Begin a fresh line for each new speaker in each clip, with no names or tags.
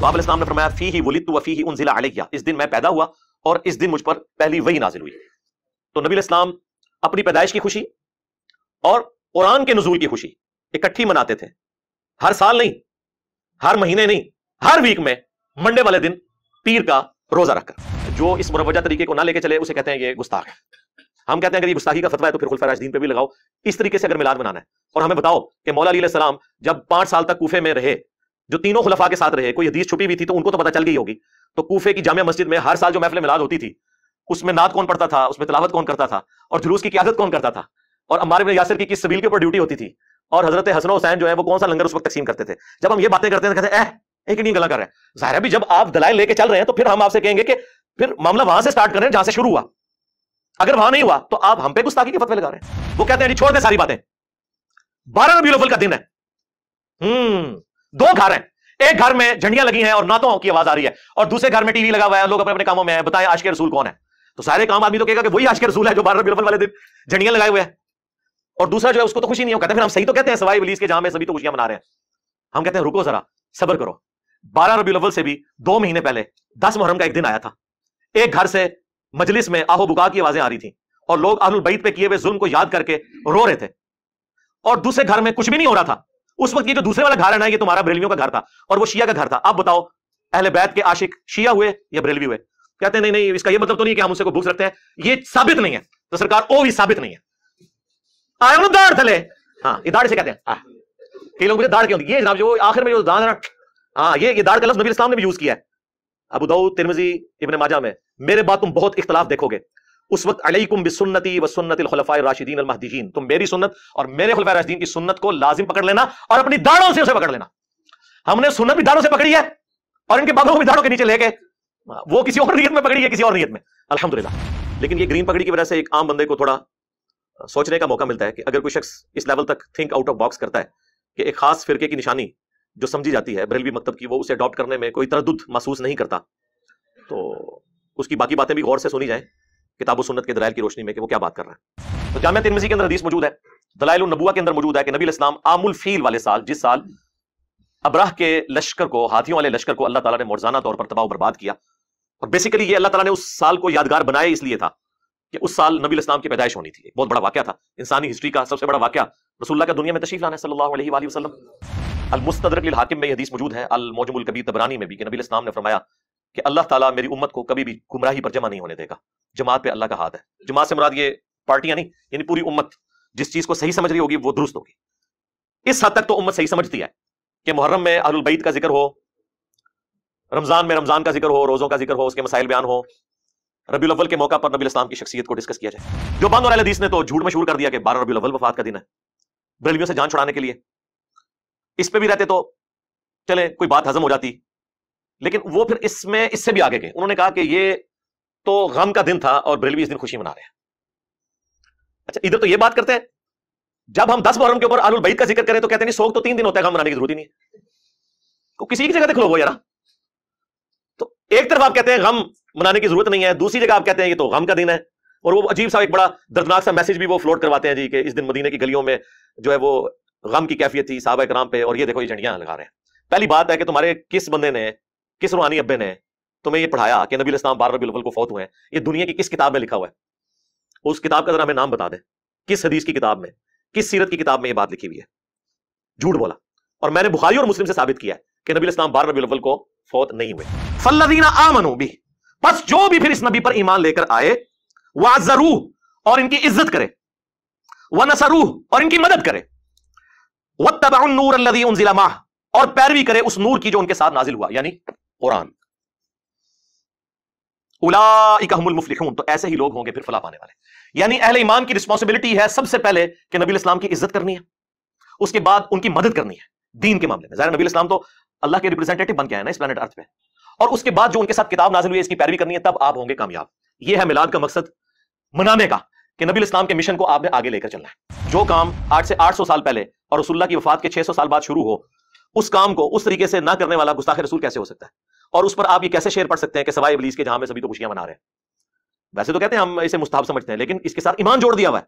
تو آپ علیہ السلام نے فرمایا فیہ ولدت وفیہ انزل علیہ، اس دن میں پیدا ہوا اور اس دن مجھ پر پہلی وحی نازل ہوئی۔ تو نبی علیہ السلام اپنی پیدائش کی خوشی اور قرآن کے نزول کی خوشی اکٹھی مناتے تھے، ہر سال نہیں، ہر مہینے نہیں، ہر ویک میں منڈے والے دن پیر کا روزہ رکھ کر۔ جو اس مروجہ طریقے کو نہ لے کے چلے اسے کہتے ہیں یہ گستاخ ہے۔ ہم کہتے ہیں کہ یہ گستاخی کا فتویٰ ہے تو پھر خلفائے راشدین پہ بھی لگاؤ۔ اس طریقے سے اگر میلاد منانا ہے، اور ہمیں بتاؤ کہ مولا علی علیہ السلام جب 5 سال تک کوفے میں رہے، جو تینوں خلفاء کے ساتھ رہے، کوئی حدیث چھپی ہوئی تھی تو ان کو تو پتہ چل گئی ہوگی، تو کوفے کی جامع مسجد میں ہر سال جو محفل میلاد ہوتی تھی اس میں نعت کون پڑھتا تھا، اس میں تلاوت کون کرتا تھا، اور جلوس کی قیادت کون کرتا تھا، اور عمار بن یاسر کی کس سبیل کے اوپر ڈیوٹی ہوتی تھی، اور حضرت حسن و حسین جو ہے وہ کون سا لنگر اس وقت تقسیم کرتے تھے۔ جب ہم یہ باتیں کرتے ہیں کہتے ہیں ایک نہیں گلا کر رہے ہیں، ظاہر ہے بھی جب آپ دلائل لے کے چل رہے ہیں تو پھر ہم آپ سے کہیں گے کہ پھر معاملہ وہاں سے سٹارٹ کریں جہاں سے شروع ہوا۔ اگر وہاں نہیں ہوا تو آپ ہم پہ گستاخی کے فتوے لگا رہے ہیں۔ وہ کہتے ہیں جی چھوڑ دیں ساری باتیں، 12 ربیع الاول کا دن ہے، 2 گھر ہیں، ایک گھر میں جھنڈیاں لگی ہیں اور نعتوں کی آواز آ رہی ہے، اور دوسرے گھر میں ٹی وی لگا ہوا ہے، لوگ اپنے اپنے کاموں میں ہیں، بتائیں عاشق رسول کون ہے؟ تو سارے کام آدمی تو کہے گا کہ وہی عاشق رسول ہے جو 12 ربیع الاول والے دن جھنڈیاں لگائے ہوئے ہیں، اور دوسرا جو ہے اس کو تو خوشی نہیں ہے، وہ کہتے ہیں پھر ہم صحیح تو کہتے ہیں سوائے ابلیس کے جہاں میں سبھی تو خوشیاں منا رہے ہیں۔ ہم کہتے ہیں رکو ذرا، صبر کرو، 12 ربیع الاول سے بھی 2 مہینے پہلے 10 محرم کا ایک دن آیا تھا، ایک گھر سے مجلس میں آہو بکا کی آوازیں آ رہی تھیں اور لوگ اہل البیت پہ کیے ہوئے ظلم کو یاد کر کے رو رہے تھے، اور دوسرے گھر میں کچھ بھی نہیں ہو رہا تھا۔ اس وقت یہ جو دوسرے والا گھر ہے نا، یہ تمہارا بریلویوں کا گھر تھا اور وہ شیعہ کا گھر تھا۔ آپ بتاؤ اہل بیت کے عاشق شیعہ ہوئے یا بریلوی ہوئے؟ کہتے ہیں نہیں نہیں، اس کا یہ مطلب تو نہیں کہ ہم اسے کو بغض رکھتے ہیں، یہ ثابت نہیں ہے۔ تو سرکار او بھی ثابت نہیں ہے، آئے انہوں داڑھ تھلے، ہاں یہ داڑھ سے کہتے ہیں، کئی لوگ مجھے داڑھ کیوں دی، یہ جناب جو آخر میں جو داڑھ ہے نا، ہاں یہ داڑھ کا لفظ نبی اسلام نے بھی یوز کیا ہے، ابو داؤد، ترمذی، ابن ماجہ میں۔ میرے بعد تم بہت اختلاف دیکھو گے، اس وقت علیکم بسنتی و سنت الخلفاء الراشدین المہدیین، تم میری سنت اور میرے خلفاء راشدین کی سنت کو لازم پکڑ لینا اور اپنی داڑھوں سے اسے پکڑ لینا۔ ہم نے سنت بھی داڑھوں سے پکڑی ہے اور ان کے باغوں کو بھی داڑھوں کے نیچے لے کے، وہ کسی اور نیت میں پکڑی ہے، کسی اور نیت میں، الحمدللہ۔ لیکن یہ گرین پگڑی کی وجہ سے ایک عام بندے کو تھوڑا سوچنے کا موقع ملتا ہے کہ اگر کوئی شخص اس لیول تک تھنک آؤٹ آف باکس کرتا ہے کہ ایک خاص فرقے کی نشانی جو سمجھی جاتی ہے بریلوی مکتب کی، وہ اسے اڈاپٹ کرنے میں کوئی تردد محسوس نہیں کرتا، تو اس کی باقی باتیں بھی غور سے سنی جائیں کتاب و سنت کے دلائل کی روشنی میں کہ وہ کیا بات کر رہا ہے۔ تو جامعہ ترمذی کے اندر حدیث موجود ہے، دلائل النبوہ کے اندر موجود ہے کہ نبی علیہ السلام عام الفیل والے سال، جس سال ابراہ کے لشکر کو، ہاتھیوں والے لشکر کو اللہ تعالیٰ نے معجزانہ طور پر تباہ و برباد کیا، اور بیسیکلی یہ اللہ تعالیٰ نے اس سال کو یادگار بنایا اس لیے تھا کہ اس سال نبی علیہ السلام کی پیدائش ہونی تھی۔ ایک بہت بڑا واقعہ تھا، انسانی ہسٹری کا سب سے بڑا واقعہ، رسول اللہ کا دنیا میں تشریف لانا صلی اللہ علیہ وآلہ وسلم۔ المستدرک للحاکم میں یہ حدیث موجود ہے، المعجم الکبیر طبرانی میں بھی، کہ نبی علیہ السلام نے فرمایا کہ اللہ تعالیٰ میری امت کو کبھی بھی گمراہی پر جمع نہیں ہونے دے گا، جماعت پہ اللہ کا ہاتھ ہے۔ جماعت سے مراد یہ پارٹیاں نہیں، یعنی پوری امت جس چیز کو صحیح سمجھ رہی ہوگی وہ درست ہوگی۔ اس حد تک تو امت صحیح سمجھتی ہے کہ محرم میں اہل البیت کا ذکر ہو، رمضان میں رمضان کا ذکر ہو، روزوں کا ذکر ہو، اس کے مسائل بیان ہو، ربیع الاول کے موقع پر نبی الاسلام کی شخصیت کو ڈسکس کیا جائے۔ جو بند اور اہل حدیث نے تو جھوٹ مشہور کر دیا کہ 12 ربیع الاول وفات کا دن ہے، بریلویوں سے جان چھڑانے کے لیے اس پہ بھی رہتے تو چلے کوئی بات ہضم ہو جاتی، لیکن وہ پھر اس میں اس سے بھی آگے گئے، انہوں نے کہا کہ یہ تو غم کا دن تھا اور بریلوی اس دن خوشی منا رہے ہیں۔ اچھا ادھر تو یہ بات کرتے ہیں، جب ہم 10 محرم کے اوپر اہل البیت کا ذکر کریں تو کہتے ہیں نہیں سوگ تو 3 دن ہوتا ہے، غم منانے کی ضرورت ہی نہیں ہے، کسی کی جگہ دیکھ لو وہ یار۔ تو ایک طرف آپ کہتے ہیں غم منانے کی ضرورت نہیں ہے، دوسری جگہ آپ کہتے ہیں یہ تو غم کا دن ہے، اور وہ عجیب سا ایک بڑا دردناک سا میسج بھی وہ فلوٹ کرواتے ہیں جی کہ اس دن مدینے کی گلیوں میں جو ہے وہ غم کی کیفیت تھی صحابہ کرام پہ، اور یہ دیکھو یہ جھنڈیاں لگا رہے ہیں۔ پہلی بات ہے کہ تمہارے کس بندے نے، کس روحانی ابے نے تمہیں یہ پڑھایا کہ نبی علیہ السلام 12 ربیع الاول کو فوت ہوئے ہیں؟ یہ دنیا کی کس کتاب میں لکھا ہوا ہے؟ اس کتاب کا ذرا ہمیں نام بتا دیں، کس حدیث کی کتاب میں، کس سیرت کی کتاب میں یہ بات لکھی ہوئی ہے؟ جھوٹ بولا، اور میں نے بخاری اور مسلم سے ثابت کیا ہے کہ نبی علیہ السلام 12 ربیع الاول کو فوت نہیں ہوئے۔ فالذین آمنوا بہ، پس جو بھی پھر اس نبی پر ایمان لے کر آئے، وعزروہ، اور ان کی عزت کرے، ونصروہ، اور ان کی مدد کرے، واتبعوا النور الذی انزل معہ، اور پیروی کرے اس نور کی جو ان کے ساتھ نازل ہوا، یعنی قرآن، اولئک هم المفلحون، تو ایسے ہی لوگ ہوں گے پھر فلاح پانے والے۔ یعنی اہل ایمان کی رسپانسبلٹی ہے سب سے پہلے کہ نبی الاسلام کی عزت کرنی ہے، اس کے بعد ان کی مدد کرنی ہے دین کے معاملے میں۔ ظاہر نبی الاسلام تو اللہ کے ریپرزینٹیٹو بن کے آئے نا اس پلانٹ ارتھ پہ، اور اس کے بعد جو ان کے ساتھ کتاب نازل ہوئی ہے اس کی پیروی کرنی ہے، تب آپ ہوں گے کامیاب۔ یہ ہے میلاد کا مقصد منانے کا، کہ نبی الاسلام کے مشن کو آپ نے آگے لے کر چلنا ہے۔ جو کام آج سے 800 سال پہلے اور رسول اللہ کی وفات کے 600 سال بعد شروع ہو، اس کام کو اس طریقے سے نہ کرنے والا گستاخ رسول کیسے ہو سکتا ہے؟ اور اس پر آپ یہ کیسے شعر پڑھ سکتے ہیں کہ سوائے ابلیس کے جہاں میں سبھی تو خوشیاں منا رہے ہیں؟ ویسے تو کہتے ہیں ہم اسے مستحب سمجھتے ہیں، لیکن اس کے ساتھ ایمان جوڑ دیا ہوا ہے،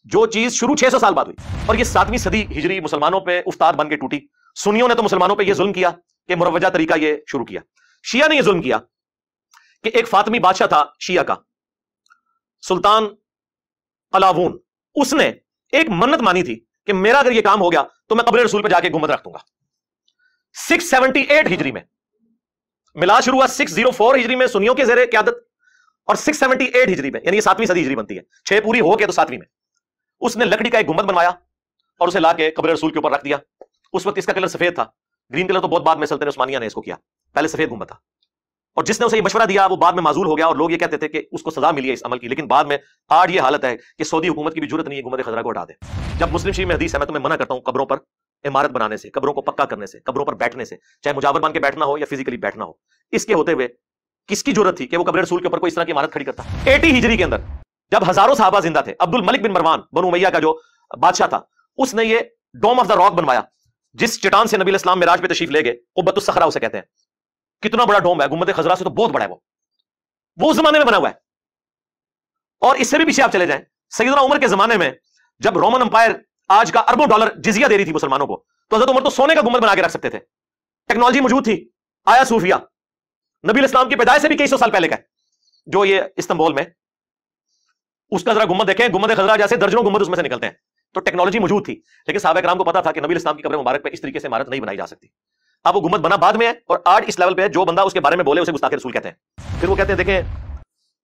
جو چیز شروع 600 سال بعد ہوئی، اور یہ 7ویں صدی ہجری مسلمانوں پہ افطار بن کے ٹوٹی۔ سنیوں نے تو مسلمانوں پہ یہ ظلم کیا کہ مروجہ طریقہ یہ شروع کیا. شیعہ نے یہ ظلم کیا کہ ایک فاطمی بادشاہ تھا شیعہ کا، سلطان قلاوون، اس نے ایک منت مانی تھی کہ میرا اگر یہ کام ہو گیا تو میں قبر رسول پہ جا کے گنبد رکھ دوں گا. 678 ہجری میں میلاد شروع ہوا، 604 ہجری میں سنیوں کے زیر قیادت، اور 678 ہجری میں، یعنی یہ 7ویں صدی ہجری بنتی ہے، 6 پوری ہو کے تو 7ویں میں اس نے لکڑی کا ایک گنبد بنوایا اور اسے لا کے قبر رسول کے اوپر رکھ دیا. اس وقت اس کا کلر سفید تھا، گرین کلر تو بہت بعد میں سلطنت عثمانیہ نے اس کو کیا، پہلے سفید گنبد تھا. اور جس نے اسے یہ مشورہ دیا وہ بعد میں معزول ہو گیا، اور لوگ یہ کہتے تھے کہ اس کو سزا ملی ہے اس عمل کی، لیکن بعد میں آج یہ حالت ہے کہ سعودی حکومت کی بھی جرت نہیں ہے گنبد خضرا کو ہٹا دے. جب مسلم شریف میں حدیث ہے، میں تمہیں منع کرتا ہوں قبروں پر عمارت بنانے سے، قبروں کو پکا کرنے سے، قبروں پر بیٹھنے سے، چاہے مجاور بن کے بیٹھنا ہو یا فزیکلی بیٹھنا ہو. اس کے ہوتے ہوئے کس کی جرت تھی کہ وہ قبر رسول کے اوپر کوئی اس طرح کی عمارت کھڑی کرتا؟ 80 ہجری کے اندر جب ہزاروں صحابہ زندہ تھے، عبد الملک بن مروان بنو امیہ کا جو بادشاہ تھا، اس نے یہ ڈوم آف دا راک بنوایا، جس چٹان سے نبی الاسلام معراج پہ تشریف لے گئے، قبۃ الصخرہ اسے کہتے ہیں. کتنا بڑا ڈوم ہے، گنبد خضرا سے تو بہت بڑا ہے وہ اس زمانے میں بنا ہوا ہے. اور اس سے بھی پیچھے آپ چلے جائیں، سیدنا عمر کے زمانے میں جب رومن امپائر آج کا اربوں ڈالر جزیہ دے رہی تھی مسلمانوں کو، تو حضرت عمر تو سونے کا گنبد بنا کے رکھ سکتے تھے. ٹیکنالوجی موجود تھی. آیا صوفیہ نبی الاسلام کی پیدائش سے بھی کئی سو سال پہلے کا ہے، جو یہ استنبول میں، اس کا ذرا گنبد دیکھیں، گنبد خضرا جیسے درجنوں گنبد اس میں سے نکلتے ہیں. تو ٹیکنالوجی موجود تھی، لیکن صحابہ کرام کو پتا تھا کہ نبی الاسلام کی قبر مبارک پہ اس طریقے سے عمارت نہیں بنائی جا سکتی. اب وہ گنبد بنا بعد میں ہے، اور آج اس لیول پہ جو بندہ اس کے بارے میں بولے اسے گستاخ رسول کہتے ہیں. پھر وہ کہتے ہیں دیکھیں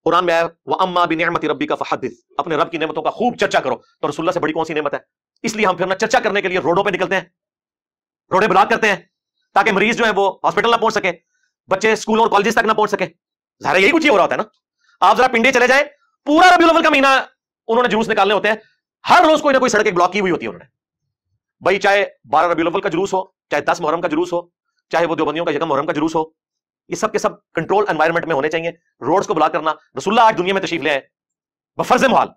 قرآن میں آیا وَأَمَّا بِنِعْمَةِ رَبِّكَ فَحَدِّثْ، اپنے رب کی نعمتوں کا خوب چرچا کرو. تو رسول اللہ سے بڑی کون سی نعمت ہے؟ اس لیے ہم پھر نہ چرچا کرنے کے لیے روڈوں پہ نکلتے ہیں، روڈیں بلاک کرتے ہیں تاکہ مریض جو ہے وہ ہاسپٹل نہ پہنچ سکے، بچے اسکولوں اور کالجز تک نہ پہنچ سکے. ظاہر ہے یہی کچھ ہی ہو رہا ہوتا ہے نا. آپ ذرا پنڈے چلے جائیں، پورا ربیع الاول کا مہینہ انہوں نے جلوس نکالنے ہوتے ہیں، ہر روز کوئی نہ کوئی سڑکیں بلاک کی ہوئی ہوتی ہے انہوں نے. بھائی چاہے 12 ربیع الاول کا جلوس ہو، چاہے 10 محرم کا جلوس ہو، چاہے وہ دیوبندیوں کا 1 محرم کا جلوس ہو، یہ سب کے سب کنٹرول انوائرمنٹ میں ہونے چاہیے. روڈز کو بلاک کرنا، رسول اللہ آج دنیا میں تشریف لے آئے بفرض محال،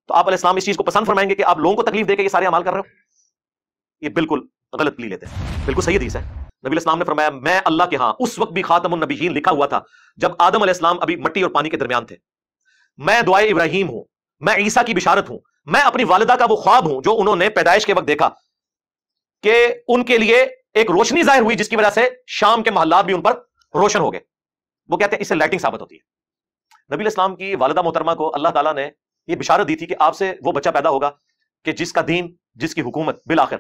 تو آپ علیہ السلام اس چیز کو پسند فرمائیں گے کہ آپ لوگوں کو تکلیف دے کے یہ سارے اعمال کر رہے ہو؟ یہ بالکل غلط لی لیتے ہیں. بالکل صحیح حدیث ہے، نبی علیہ السلام نے فرمایا میں اللہ کے ہاں اس وقت بھی خاتم النبیین لکھا ہوا تھا جب آدم علیہ السلام ابھی مٹی اور پانی کے درمیان تھے. میں دعائے ابراہیم ہوں، میں عیسیٰ کی بشارت ہوں، میں اپنی والدہ کا وہ خواب ہوں جو انہوں نے پیدائش کے وقت دیکھا کہ ان کے لیے ایک روشنی ظاہر ہوئی جس کی وجہ سے شام کے محلات بھی ان پر روشن ہو گئے. وہ کہتے ہیں اس سے لائٹنگ ثابت ہوتی ہے. نبی علیہ السلام کی والدہ محترمہ کو اللہ تعالیٰ نے یہ بشارت دی تھی کہ آپ سے وہ بچہ پیدا ہوگا کہ جس کا دین، جس کی حکومت بالآخر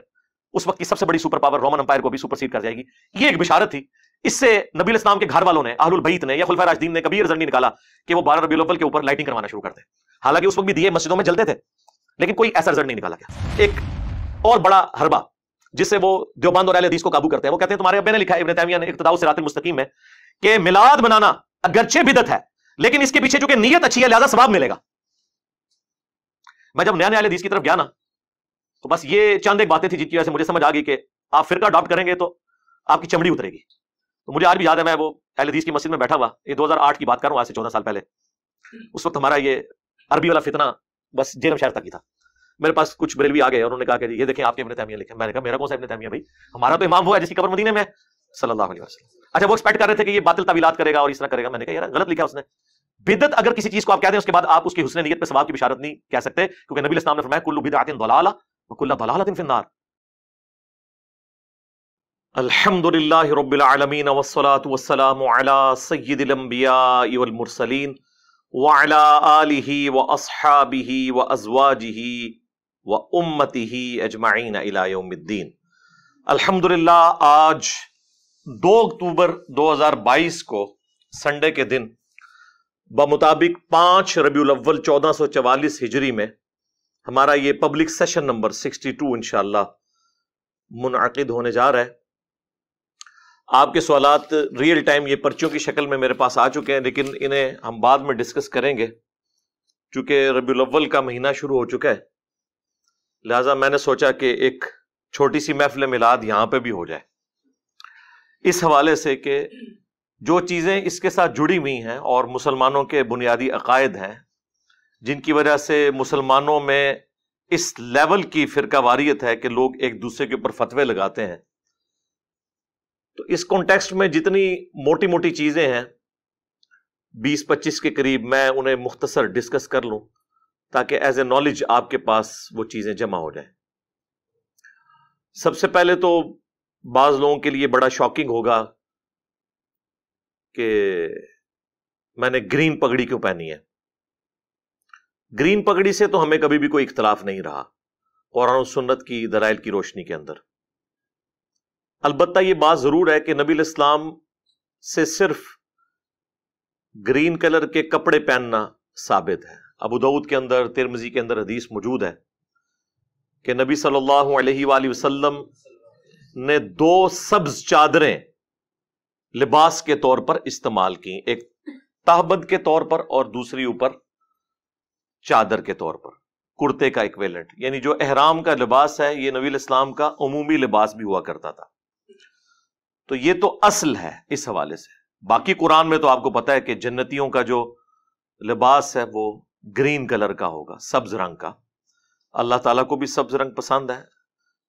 اس وقت کی سب سے بڑی سپر پاور رومن امپائر کو بھی سپر سیڈ کر جائے گی. یہ ایک بشارت تھی. اس سے نبی علیہ السلام کے گھر والوں نے، اہل البیت نے یا خلفائے راشدین نے کبھی رزلٹ نہیں نکالا کہ وہ 12 ربیع الاول کے اوپر لائٹنگ کروانا شروع کرتے. حالانکہ اس وقت بھی دیے مسجدوں میں جلتے تھے، لیکن کوئی ایسا رزلٹ نہیں نکالا گیا. ایک اور بڑا حربہ جس سے وہ دیوبند اور اہل حدیث کو قابو کرتے ہیں، وہ کہتے ہیں تمہارے ابے نے لکھا ہے، ابن تیمیہ نے اقتداء الصراط المستقیم میں، کہ میلاد بنانا اگرچہ بدعت ہے لیکن اس کے پیچھے چونکہ نیت اچھی ہے لہذا ثواب ملے گا. میں جب نیا اہل حدیث کی طرف گیا نا تو بس یہ چند ایک باتیں تھی جن کی وجہ سے مجھے سمجھ آ گئی کہ آپ فرقہ اڈاپٹ کریں گے تو آپ کی چمڑی اترے گی. تو مجھے آج بھی یاد ہے، میں وہ اہل حدیث کی مسجد میں بیٹھا ہوا، یہ 2008 کی بات کر رہا ہوں، آج سے 14 سال پہلے. اس وقت ہمارا یہ عربی والا فتنہ بس جیلم شہر تک ہی تھا. میرے پاس کچھ بریلوی آ گئے اور انہوں نے کہا کہ یہ دیکھیں آپ کے ابن تیمیہ لکھے. میں نے کہا میرا کون سا ابن تیمیہ؟ بھائی ہمارا تو امام وہ ہے جس کی قبر مدینے میں ہے صلی اللہ علیہ وسلم. اچھا وہ ایکسپیکٹ کر رہے تھے کہ یہ باطل تعویلات کرے گا اور اس طرح کرے گا. میں نے کہا یار غلط لکھا اس نے. بدعت اگر کسی چیز کو آپ کہتے ہیں اس کے بعد آپ اس کی حسن نیت پہ ثواب کی بشارت نہیں کہہ سکتے، کیونکہ نبی علیہ السلام نے فرمایا کل بدعۃ ضلالہ وکل ضلالۃ فی النار. الحمدللہ رب العالمین والصلاة والسلام علی سید الانبیاء والمرسلین وعلی آلہ واصحابہ وازواجہ وامتہ اجمعین الی یوم الدین. الحمدللہ آج 2 اکتوبر 2022 کو سنڈے کے دن بمطابق 5 ربیع الاول 1444 ہجری میں ہمارا یہ پبلک سیشن نمبر 62 انشاءاللہ منعقد ہونے جا رہا ہے. آپ کے سوالات ریئل ٹائم یہ پرچوں کی شکل میں میرے پاس آ چکے ہیں، لیکن انہیں ہم بعد میں ڈسکس کریں گے چونکہ ربیع الاول کا مہینہ شروع ہو چکا ہے. لہٰذا میں نے سوچا کہ ایک چھوٹی سی محفل میلاد یہاں پہ بھی ہو جائے، اس حوالے سے کہ جو چیزیں اس کے ساتھ جڑی ہوئی ہیں اور مسلمانوں کے بنیادی عقائد ہیں جن کی وجہ سے مسلمانوں میں اس لیول کی فرقہ واریت ہے کہ لوگ ایک دوسرے کے اوپر فتوے لگاتے ہیں، تو اس کانٹیکسٹ میں جتنی موٹی موٹی چیزیں ہیں 20-25 کے قریب میں انہیں مختصر ڈسکس کر لوں تاکہ ایز اے نالج آپ کے پاس وہ چیزیں جمع ہو جائیں. سب سے پہلے تو بعض لوگوں کے لیے بڑا شاکنگ ہوگا کہ میں نے گرین پگڑی کیوں پہنی ہے. گرین پگڑی سے تو ہمیں کبھی بھی کوئی اختلاف نہیں رہا قرآن و سنت کی دلائل کی روشنی کے اندر. البتہ یہ بات ضرور ہے کہ نبی الاسلام سے صرف گرین کلر کے کپڑے پہننا ثابت ہے. ابو داؤد کے اندر، ترمذی کے اندر حدیث موجود ہے کہ نبی صلی اللہ علیہ وآلہ وسلم نے 2 سبز چادریں لباس کے طور پر استعمال کی، ایک تہبند کے طور پر اور دوسری اوپر چادر کے طور پر، کرتے کا ایکویلنٹ. یعنی جو احرام کا لباس ہے یہ نبی الاسلام کا عمومی لباس بھی ہوا کرتا تھا. تو یہ تو اصل ہے اس حوالے سے. باقی قرآن میں تو آپ کو پتا ہے کہ جنتیوں کا جو لباس ہے وہ گرین کلر کا ہوگا، سبز رنگ کا. اللہ تعالیٰ کو بھی سبز رنگ پسند ہے،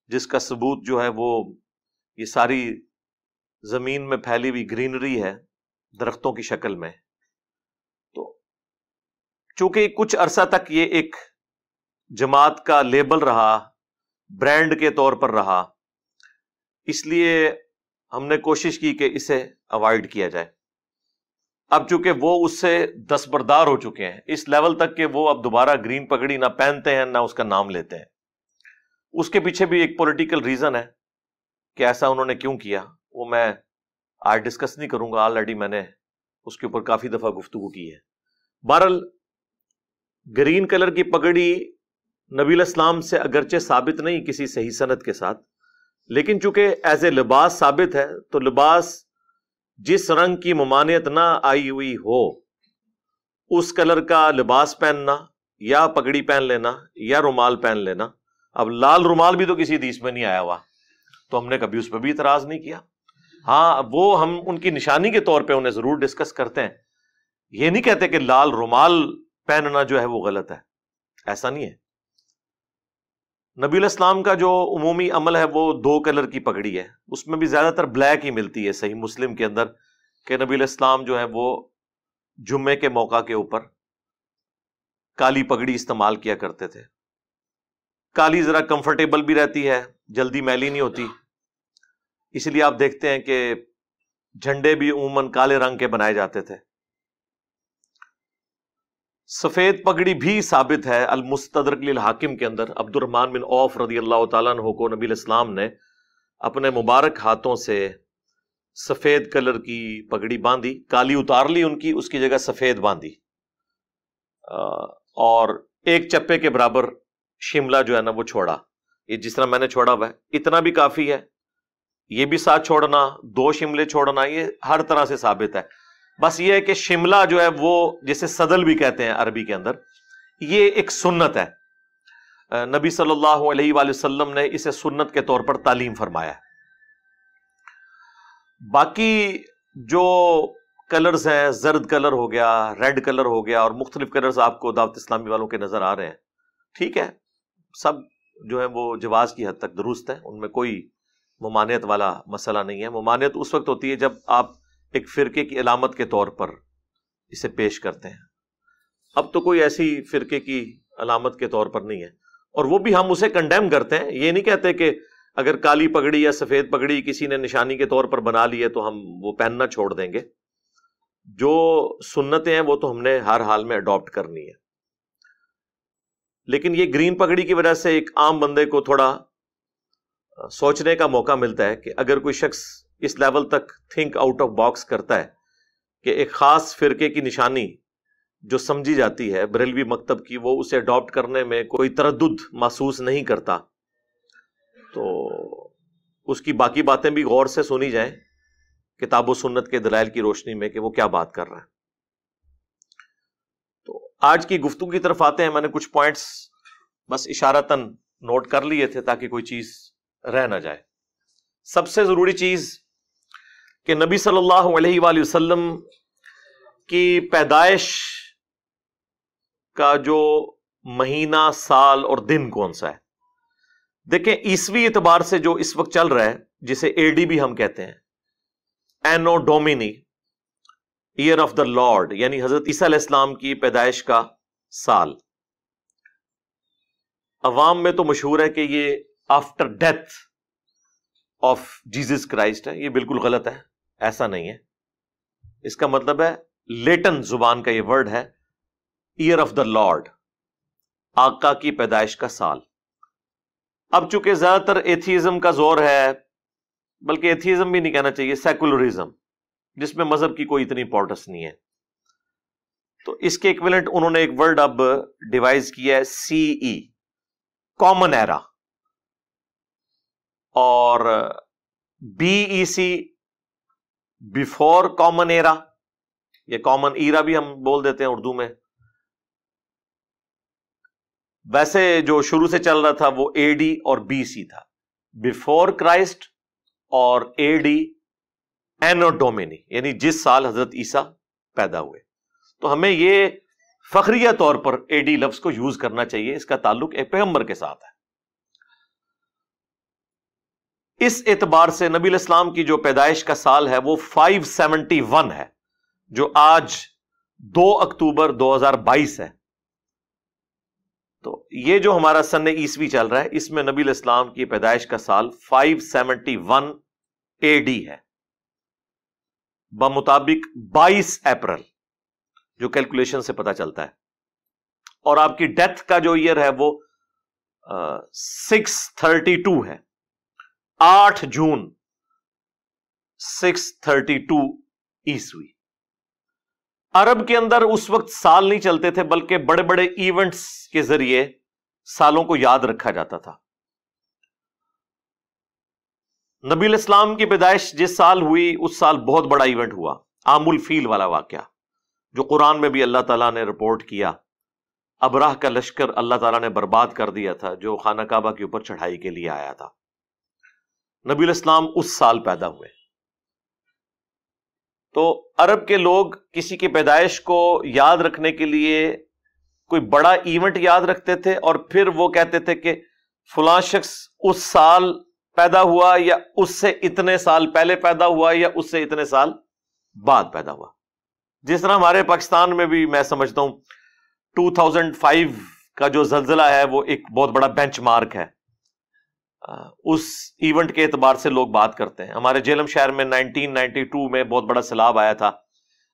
جس کا ثبوت جو ہے وہ یہ ساری زمین میں پھیلی ہوئی گرینری ہے درختوں کی شکل میں. تو چونکہ کچھ عرصہ تک یہ ایک جماعت کا لیبل رہا، برانڈ کے طور پر رہا، اس لیے ہم نے کوشش کی کہ اسے اوائڈ کیا جائے. اب چونکہ وہ اس سے دستبردار ہو چکے ہیں اس لیول تک کہ وہ اب دوبارہ گرین پگڑی نہ پہنتے ہیں نہ اس کا نام لیتے ہیں. اس کے پیچھے بھی ایک پولیٹیکل ریزن ہے کہ ایسا انہوں نے کیوں کیا، وہ میں آج ڈسکس نہیں کروں گا، آلریڈی میں نے اس کے اوپر کافی دفعہ گفتگو کی ہے. بہرحال گرین کلر کی پگڑی نبی الاسلام سے اگرچہ ثابت نہیں کسی صحیح سند کے ساتھ، لیکن چونکہ ایز اے لباس ثابت ہے تو لباس جس رنگ کی ممانعت نہ آئی ہوئی ہو اس کلر کا لباس پہننا یا پگڑی پہن لینا یا رومال پہن لینا. اب لال رومال بھی تو کسی حدیث میں نہیں آیا ہوا تو ہم نے کبھی اس پہ بھی اعتراض نہیں کیا. ہاں وہ ہم ان کی نشانی کے طور پہ انہیں ضرور ڈسکس کرتے ہیں، یہ نہیں کہتے کہ لال رومال پہننا جو ہے وہ غلط ہے، ایسا نہیں ہے. نبی الاسلام کا جو عمومی عمل ہے وہ 2 کلر کی پگڑی ہے، اس میں بھی زیادہ تر بلیک ہی ملتی ہے. صحیح مسلم کے اندر کہ نبی الاسلام جو ہے وہ جمعے کے موقع کے اوپر کالی پگڑی استعمال کیا کرتے تھے. کالی ذرا کمفرٹیبل بھی رہتی ہے، جلدی میلی نہیں ہوتی، اس لیے آپ دیکھتے ہیں کہ جھنڈے بھی عموماً کالے رنگ کے بنائے جاتے تھے. سفید پگڑی بھی ثابت ہے المستدرک للحاکم کے اندر. عبد الرحمن بن عوف رضی اللہ تعالیٰ عنہ کو نبی الاسلام نے اپنے مبارک ہاتھوں سے سفید کلر کی پگڑی باندھی، کالی اتار لی ان کی، اس کی جگہ سفید باندھی، اور 1 چپے کے برابر شملہ جو ہے نا وہ چھوڑا. یہ جس طرح میں نے چھوڑا ہوا ہے اتنا بھی کافی ہے، یہ بھی ساتھ چھوڑنا، 2 شملے چھوڑنا، یہ ہر طرح سے ثابت ہے. بس یہ ہے کہ شملہ جو ہے وہ جسے صدل بھی کہتے ہیں عربی کے اندر، یہ ایک سنت ہے. نبی صلی اللہ علیہ وآلہ وسلم نے اسے سنت کے طور پر تعلیم فرمایا. باقی جو کلرز ہیں، زرد کلر ہو گیا، ریڈ کلر ہو گیا، اور مختلف کلرز آپ کو دعوت اسلامی والوں کے نظر آ رہے ہیں، ٹھیک ہے، سب جو ہے وہ جواز کی حد تک درست ہے، ان میں کوئی ممانعت والا مسئلہ نہیں ہے. ممانعت اس وقت ہوتی ہے جب آپ ایک فرقے کی علامت کے طور پر اسے پیش کرتے ہیں. اب تو کوئی ایسی فرقے کی علامت کے طور پر نہیں ہے، اور وہ بھی ہم اسے کنڈیم کرتے ہیں. یہ نہیں کہتے کہ اگر کالی پگڑی یا سفید پگڑی کسی نے نشانی کے طور پر بنا لی ہے تو ہم وہ پہننا چھوڑ دیں گے. جو سنتیں ہیں وہ تو ہم نے ہر حال میں اڈاپٹ کرنی ہے. لیکن یہ گرین پگڑی کی وجہ سے ایک عام بندے کو تھوڑا سوچنے کا موقع ملتا ہے کہ اگر کوئی شخص اس لیول تک تھنک آؤٹ آف باکس کرتا ہے کہ ایک خاص فرقے کی نشانی جو سمجھی جاتی ہے بریلوی مکتب کی، وہ اسے اڈاپٹ کرنے میں کوئی تردد محسوس نہیں کرتا، تو اس کی باقی باتیں بھی غور سے سنی جائیں کتاب و سنت کے دلائل کی روشنی میں کہ وہ کیا بات کر رہا ہے. تو آج کی گفتگو کی طرف آتے ہیں. میں نے کچھ پوائنٹس بس اشارتاً نوٹ کر لیے تھے تاکہ کوئی چیز رہ نہ جائے. سب سے ضروری چیز کہ نبی صلی اللہ علیہ وآلہ وسلم کی پیدائش کا جو مہینہ، سال اور دن کون سا ہے. دیکھیں عیسوی اعتبار سے جو اس وقت چل رہا ہے، جسے اے ڈی بھی ہم کہتے ہیں، اینو ڈومینی، ایئر آف دا لارڈ، یعنی حضرت عیسیٰ علیہ السلام کی پیدائش کا سال. عوام میں تو مشہور ہے کہ یہ after death of Jesus Christ ہے. یہ بالکل غلط ہے، ایسا نہیں ہے. اس کا مطلب ہے لیٹن زبان کا یہ ورڈ ہے ایئر آف دا لارڈ، آقا کی پیدائش کا سال۔ اب چونکہ زیادہ تر ایتھیزم کا زور ہے، بلکہ ایتھیزم بھی نہیں کہنا چاہیے، سیکولرزم، جس میں مذہب کی کوئی اتنی امپورٹنس نہیں ہے، تو اس کے ایکویلنٹ انہوں نے ایک ورڈ اب ڈیوائز کیا ہے، سی ای، کامن ایرا، اور B C E, before common era, یا کامن ایرا بھی ہم بول دیتے ہیں اردو میں۔ ویسے جو شروع سے چل رہا تھا وہ اے ڈی اور بی سی تھا، بیفور کرائسٹ اور اے ڈی اینو ڈومینی، یعنی جس سال حضرت عیسیٰ پیدا ہوئے۔ تو ہمیں یہ فخریہ طور پر اے ڈی لفظ کو یوز کرنا چاہیے، اس کا تعلق ایک پیغمبر کے ساتھ ہے۔ اس اعتبار سے نبی الاسلام کی جو پیدائش کا سال ہے وہ 571 ہے، جو آج 2 اکتوبر 2022 ہے۔ تو یہ جو ہمارا سن عیسوی چل رہا ہے، اس میں نبی الاسلام کی پیدائش کا سال 571 اے ڈی ہے، بمطابق 22 اپریل، جو کیلکولیشن سے پتا چلتا ہے۔ اور آپ کی ڈیتھ کا جو ایئر ہے وہ 632 ہے، 8 جون 632 عیسوی۔ عرب کے اندر اس وقت سال نہیں چلتے تھے، بلکہ بڑے بڑے ایونٹس کے ذریعے سالوں کو یاد رکھا جاتا تھا۔ نبی الاسلام کی پیدائش جس سال ہوئی اس سال بہت بڑا ایونٹ ہوا، عام الفیل والا واقعہ، جو قرآن میں بھی اللہ تعالیٰ نے رپورٹ کیا۔ ابراہ کا لشکر اللہ تعالیٰ نے برباد کر دیا تھا، جو خانہ کعبہ کے اوپر چڑھائی کے لیے آیا تھا۔ نبی الاسلام اس سال پیدا ہوئے۔ تو عرب کے لوگ کسی کی پیدائش کو یاد رکھنے کے لیے کوئی بڑا ایونٹ یاد رکھتے تھے، اور پھر وہ کہتے تھے کہ فلاں شخص اس سال پیدا ہوا، یا اس سے اتنے سال پہلے پیدا ہوا، یا اس سے اتنے سال بعد پیدا ہوا۔ جس طرح ہمارے پاکستان میں بھی میں سمجھتا ہوں 2005 کا جو زلزلہ ہے وہ ایک بہت بڑا بینچ مارک ہے، اس ایونٹ کے اعتبار سے لوگ بات کرتے ہیں۔ ہمارے جہلم شہر میں 1992 میں بہت بڑا سیلاب آیا تھا۔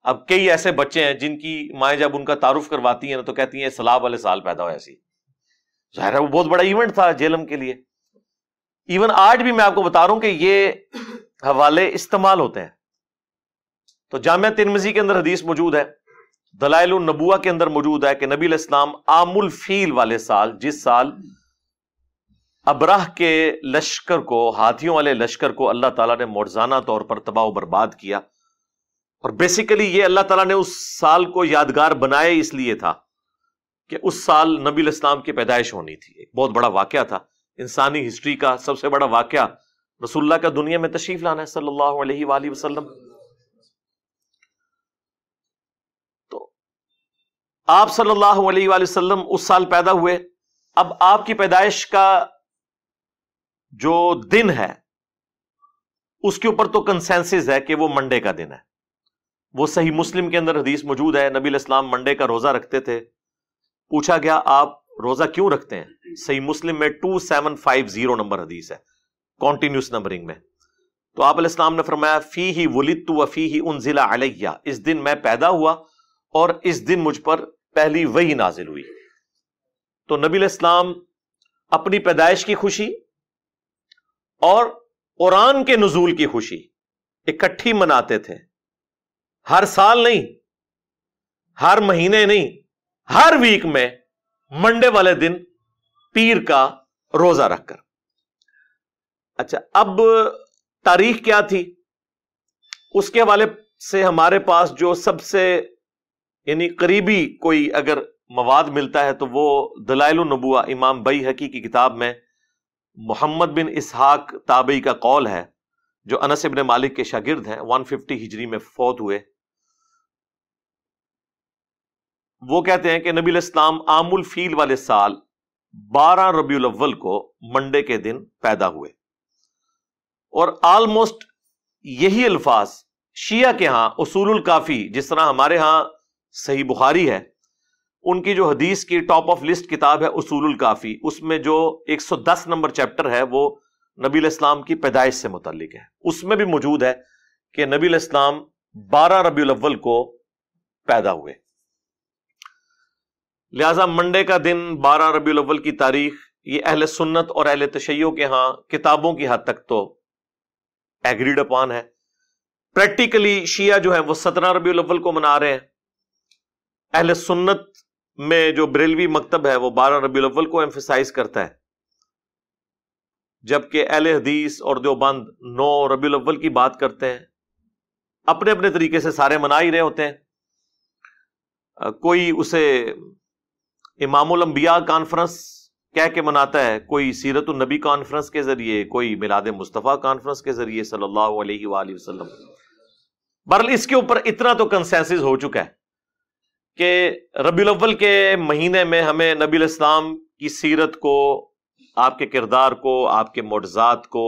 اب کئی ایسے بچے ہیں جن کی مائیں جب ان کا تعارف کرواتی ہیں تو کہتی ہیں سیلاب والے سال پیدا ہوا، ایسی ظاہر ہے وہ بہت بڑا ایونٹ تھا جہلم کے لیے۔ ایون آج بھی میں آپ کو بتا رہا ہوں کہ یہ حوالے استعمال ہوتے ہیں۔ تو جامعہ ترمذی کے اندر حدیث موجود ہے، دلائل النبوہ کے اندر موجود ہے کہ نبی علیہ السلام عام الفیل والے سال، جس سال ابراہ کے لشکر کو، ہاتھیوں والے لشکر کو اللہ تعالیٰ نے معجزانہ طور پر تباہ و برباد کیا، اور بیسیکلی یہ اللہ تعالیٰ نے اس سال کو یادگار بنائے اس لیے تھا کہ اس سال نبی علیہ السلام کی پیدائش ہونی تھی۔ ایک بہت بڑا واقعہ تھا، انسانی ہسٹری کا سب سے بڑا واقعہ رسول اللہ کا دنیا میں تشریف لانا ہے صلی اللہ علیہ وآلہ وسلم۔ تو آپ صلی اللہ علیہ وآلہ وسلم اس سال پیدا ہوئے۔ اب آپ کی پیدائش کا جو دن ہے اس کے اوپر تو کنسنسس ہے کہ وہ منڈے کا دن ہے۔ وہ صحیح مسلم کے اندر حدیث موجود ہے، نبی علیہ السلام منڈے کا روزہ رکھتے تھے۔ پوچھا گیا آپ روزہ کیوں رکھتے ہیں؟ صحیح مسلم میں 2750 نمبر حدیث ہے، کنٹینیوس نمبرنگ میں۔ تو آپ علیہ السلام نے فرمایا فیہ ولدت وفیہ انزل علیہ، اس دن میں پیدا ہوا اور اس دن مجھ پر پہلی وحی نازل ہوئی۔ تو نبی علیہ السلام اپنی پیدائش کی خوشی اور قرآن کے نزول کی خوشی اکٹھی مناتے تھے، ہر سال نہیں، ہر مہینے نہیں، ہر ویک میں منڈے والے دن پیر کا روزہ رکھ کر۔ اچھا، اب تاریخ کیا تھی اس کے حوالے سے ہمارے پاس جو سب سے یعنی قریبی کوئی اگر مواد ملتا ہے تو وہ دلائل النبوہ، امام بیہقی کی کتاب میں محمد بن اسحاق تابعی کا قول ہے، جو انس بن مالک کے شاگرد ہیں، 150 ہجری میں فوت ہوئے۔ وہ کہتے ہیں کہ نبی علیہ السلام عام الفیل والے سال 12 ربیع الاول کو منڈے کے دن پیدا ہوئے، اور آلموسٹ یہی الفاظ شیعہ کے ہاں اصول الکافی، جس طرح ہمارے ہاں صحیح بخاری ہے، ان کی جو حدیث کی ٹاپ آف لسٹ کتاب ہے اصول الکافی، اس میں جو 110 نمبر چیپٹر ہے وہ نبی علیہ السلام کی پیدائش سے متعلق ہے۔ اس میں بھی موجود ہے کہ نبی علیہ السلام 12 ربیع الاول کو پیدا ہوئے. لہذا منڈے کا دن 12 ربیع الاول کی تاریخ یہ اہل سنت اور اہل تشیع کے ہاں کتابوں کی حد تک تو ایگریڈ اپان ہے. پریکٹیکلی شیعہ جو ہے وہ 17 ربیع الاول کو منا رہے ہیں. اہل سنت میں جو بریلوی مکتب ہے وہ 12 ربیع الاول کو ایمفیسائز کرتا ہے، جبکہ اہل حدیث اور دیوبند 9 ربیع الاول کی بات کرتے ہیں. اپنے اپنے طریقے سے سارے منا ہی رہے ہوتے ہیں. کوئی اسے امام الانبیاء کانفرنس کہہ کے مناتا ہے، کوئی سیرت النبی کانفرنس کے ذریعے، کوئی میلاد مصطفیٰ کانفرنس کے ذریعے صلی اللہ علیہ وآلہ وسلم. بہرحال اس کے اوپر اتنا تو کنسنسس ہو چکا ہے کہ ربیع الاول کے مہینے میں ہمیں نبی علیہ السلام کی سیرت کو، آپ کے کردار کو، آپ کے معجزات کو،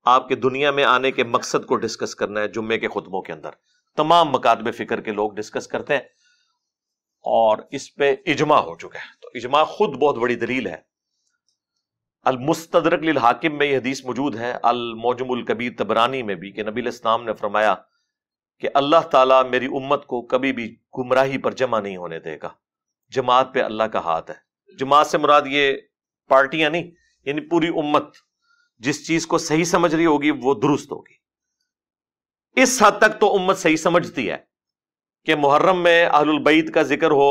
آپ کے دنیا میں آنے کے مقصد کو ڈسکس کرنا ہے. جمعے کے خطبوں کے اندر تمام مکاتب فکر کے لوگ ڈسکس کرتے ہیں اور اس پہ اجماع ہو چکا ہے. تو اجماع خود بہت بڑی دلیل ہے. المستدرک للحاکم میں یہ حدیث موجود ہے، المعجم الکبیر طبرانی میں بھی، کہ نبی علیہ السلام نے فرمایا کہ اللہ تعالیٰ میری امت کو کبھی بھی گمراہی پر جمع نہیں ہونے دے گا. جماعت پہ اللہ کا ہاتھ ہے. جماعت سے مراد یہ پارٹیاں نہیں، یعنی پوری امت جس چیز کو صحیح سمجھ رہی ہوگی وہ درست ہوگی. اس حد تک تو امت صحیح سمجھتی ہے کہ محرم میں اہل البیت کا ذکر ہو،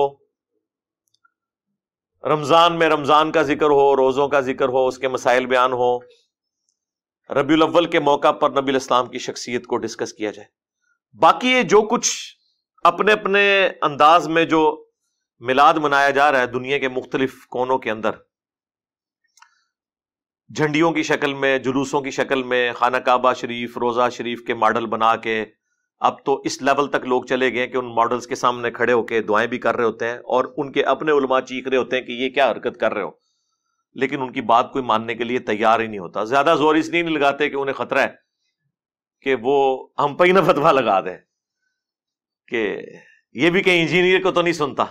رمضان میں رمضان کا ذکر ہو، روزوں کا ذکر ہو، اس کے مسائل بیان ہو، ربیع الاول کے موقع پر نبی علیہ السلام کی شخصیت کو ڈسکس کیا جائے. باقی یہ جو کچھ اپنے اپنے انداز میں جو میلاد منایا جا رہا ہے دنیا کے مختلف کونوں کے اندر، جھنڈیوں کی شکل میں، جلوسوں کی شکل میں، خانہ کعبہ شریف، روزہ شریف کے ماڈل بنا کے، اب تو اس لیول تک لوگ چلے گئے کہ ان ماڈلز کے سامنے کھڑے ہو کے دعائیں بھی کر رہے ہوتے ہیں اور ان کے اپنے علماء چیخ رہے ہوتے ہیں کہ یہ کیا حرکت کر رہے ہو، لیکن ان کی بات کوئی ماننے کے لیے تیار ہی نہیں ہوتا. زیادہ زور اس لیے نہیں لگاتے کہ انہیں خطرہ ہے کہ وہ ہم پہ ہی نہ فتویٰ لگا دیں کہ یہ بھی کہیں انجینئر کو تو نہیں سنتا،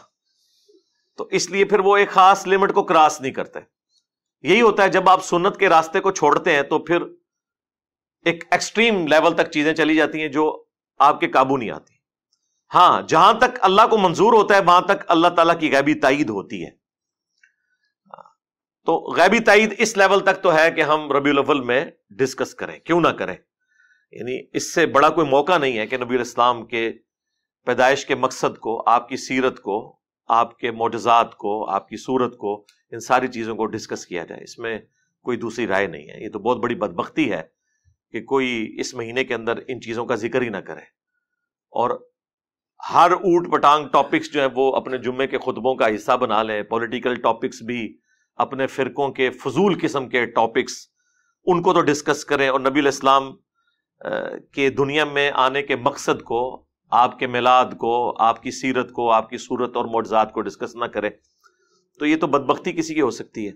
تو اس لیے پھر وہ ایک خاص لمٹ کو کراس نہیں کرتے. یہی ہوتا ہے جب آپ سنت کے راستے کو چھوڑتے ہیں تو پھر ایک ایکسٹریم لیول تک چیزیں چلی جاتی ہیں جو آپ کے قابو نہیں آتی. ہاں، جہاں تک اللہ کو منظور ہوتا ہے وہاں تک اللہ تعالیٰ کی غیبی تائید ہوتی ہے. تو غیبی تائید اس لیول تک تو ہے کہ ہم ربیع الاول میں ڈسکس کریں، کیوں نہ کریں. یعنی اس سے بڑا کوئی موقع نہیں ہے کہ نبی علیہ السلام کے پیدائش کے مقصد کو، آپ کی سیرت کو، آپ کے معجزات کو، آپ کی صورت کو، ان ساری چیزوں کو ڈسکس کیا جائے. اس میں کوئی دوسری رائے نہیں ہے. یہ تو بہت بڑی بدبختی ہے کہ کوئی اس مہینے کے اندر ان چیزوں کا ذکر ہی نہ کرے اور ہر اوٹ پٹانگ ٹاپکس جو ہیں وہ اپنے جمعے کے خطبوں کا حصہ بنا لیں. پولیٹیکل ٹاپکس بھی، اپنے فرقوں کے فضول قسم کے ٹاپکس، ان کو تو ڈسکس کریں اور نبی علیہ السلام کے دنیا میں آنے کے مقصد کو، آپ کے میلاد کو، آپ کی سیرت کو، آپ کی صورت اور معجزات کو ڈسکس نہ کریں. تو یہ تو بدبختی کسی کی ہو سکتی ہے.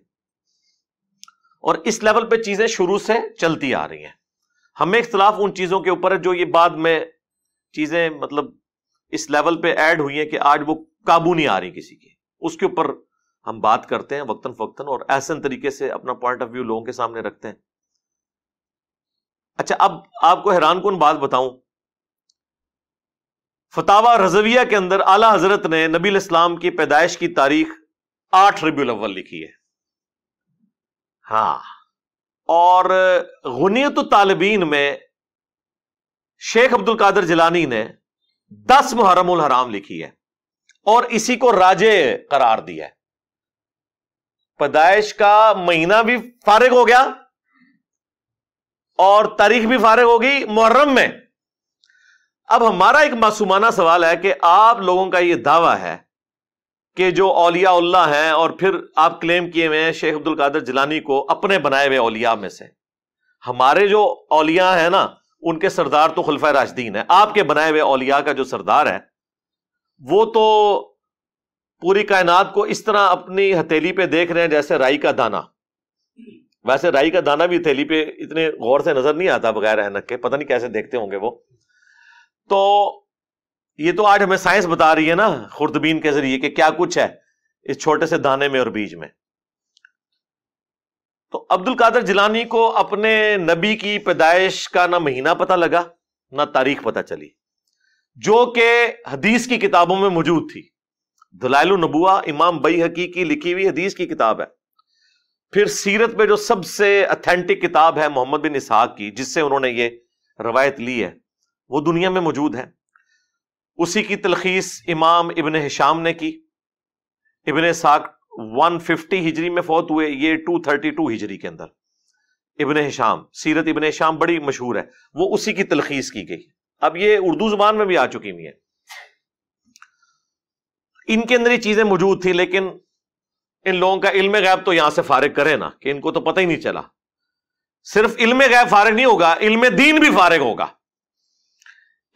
اور اس لیول پہ چیزیں شروع سے چلتی آ رہی ہیں. ہمیں اختلاف ان چیزوں کے اوپر ہے جو یہ بعد میں چیزیں مطلب اس لیول پہ ایڈ ہوئی ہیں کہ آج وہ قابو نہیں آ رہی کسی کی. اس کے اوپر ہم بات کرتے ہیں وقتاً فوقتاً اور احسن طریقے سے اپنا پوائنٹ آف ویو لوگوں کے سامنے رکھتے ہیں. اچھا، اب آپ کو حیران کن بات بتاؤں. فتاوی رضویہ کے اندر اعلی حضرت نے نبی علیہ السلام کی پیدائش کی تاریخ 8 ربیع الاول لکھی ہے. ہاں، اور غنیت الطالبین میں شیخ عبد القادر جیلانی نے 10 محرم الحرام لکھی ہے اور اسی کو راجع قرار دیا ہے. پیدائش کا مہینہ بھی فارغ ہو گیا اور تاریخ بھی فارغ ہو گئی محرم میں. اب ہمارا ایک معصومانہ سوال ہے کہ آپ لوگوں کا یہ دعویٰ ہے کہ جو اولیاء اللہ ہیں اور پھر آپ کلیم کیے ہوئے ہیں شیخ عبد القادر جیلانی کو اپنے بنائے ہوئے اولیاء میں سے. ہمارے جو اولیاء ہیں نا ان کے سردار تو خلفائے راشدین ہیں. آپ کے بنائے ہوئے اولیاء کا جو سردار ہے وہ تو پوری کائنات کو اس طرح اپنی ہتھیلی پہ دیکھ رہے ہیں جیسے رائی کا دانہ. ویسے رائی کا دانہ بھی ہتھیلی پہ اتنے غور سے نظر نہیں آتا بغیر اینک کے، پتہ نہیں کیسے دیکھتے ہوں گے وہ. تو یہ تو آج ہمیں سائنس بتا رہی ہے نا خوردبین کے ذریعے کہ کیا کچھ ہے اس چھوٹے سے دانے میں اور بیج میں. تو عبد القادر جیلانی کو اپنے نبی کی پیدائش کا نہ مہینہ پتہ لگا نہ تاریخ پتہ چلی. جو کہ حدیث کی کتابوں میں موجود تھی. دلائل النبوہ امام بیہقی کی لکھی ہوئی حدیث کی کتاب ہے. پھر سیرت میں جو سب سے اتھینٹک کتاب ہے محمد بن اسحاق کی، جس سے انہوں نے یہ روایت لی ہے، وہ دنیا میں موجود ہے. اسی کی تلخیص امام ابن ہشام نے کی. ابن اسحاق 150 ہجری میں فوت ہوئے، یہ 232 ہجری کے اندر. ابن ہشام، سیرت ابن ہشام بڑی مشہور ہے، وہ اسی کی تلخیص کی گئی. اب یہ اردو زبان میں بھی آ چکی ہوئی ہے. ان کے اندر یہ چیزیں موجود تھی، لیکن ان لوگوں کا علم غیب تو یہاں سے فارغ کرے نا، کہ ان کو تو پتہ ہی نہیں چلا. صرف علم غیب فارغ نہیں ہوگا، علم دین بھی فارغ ہوگا.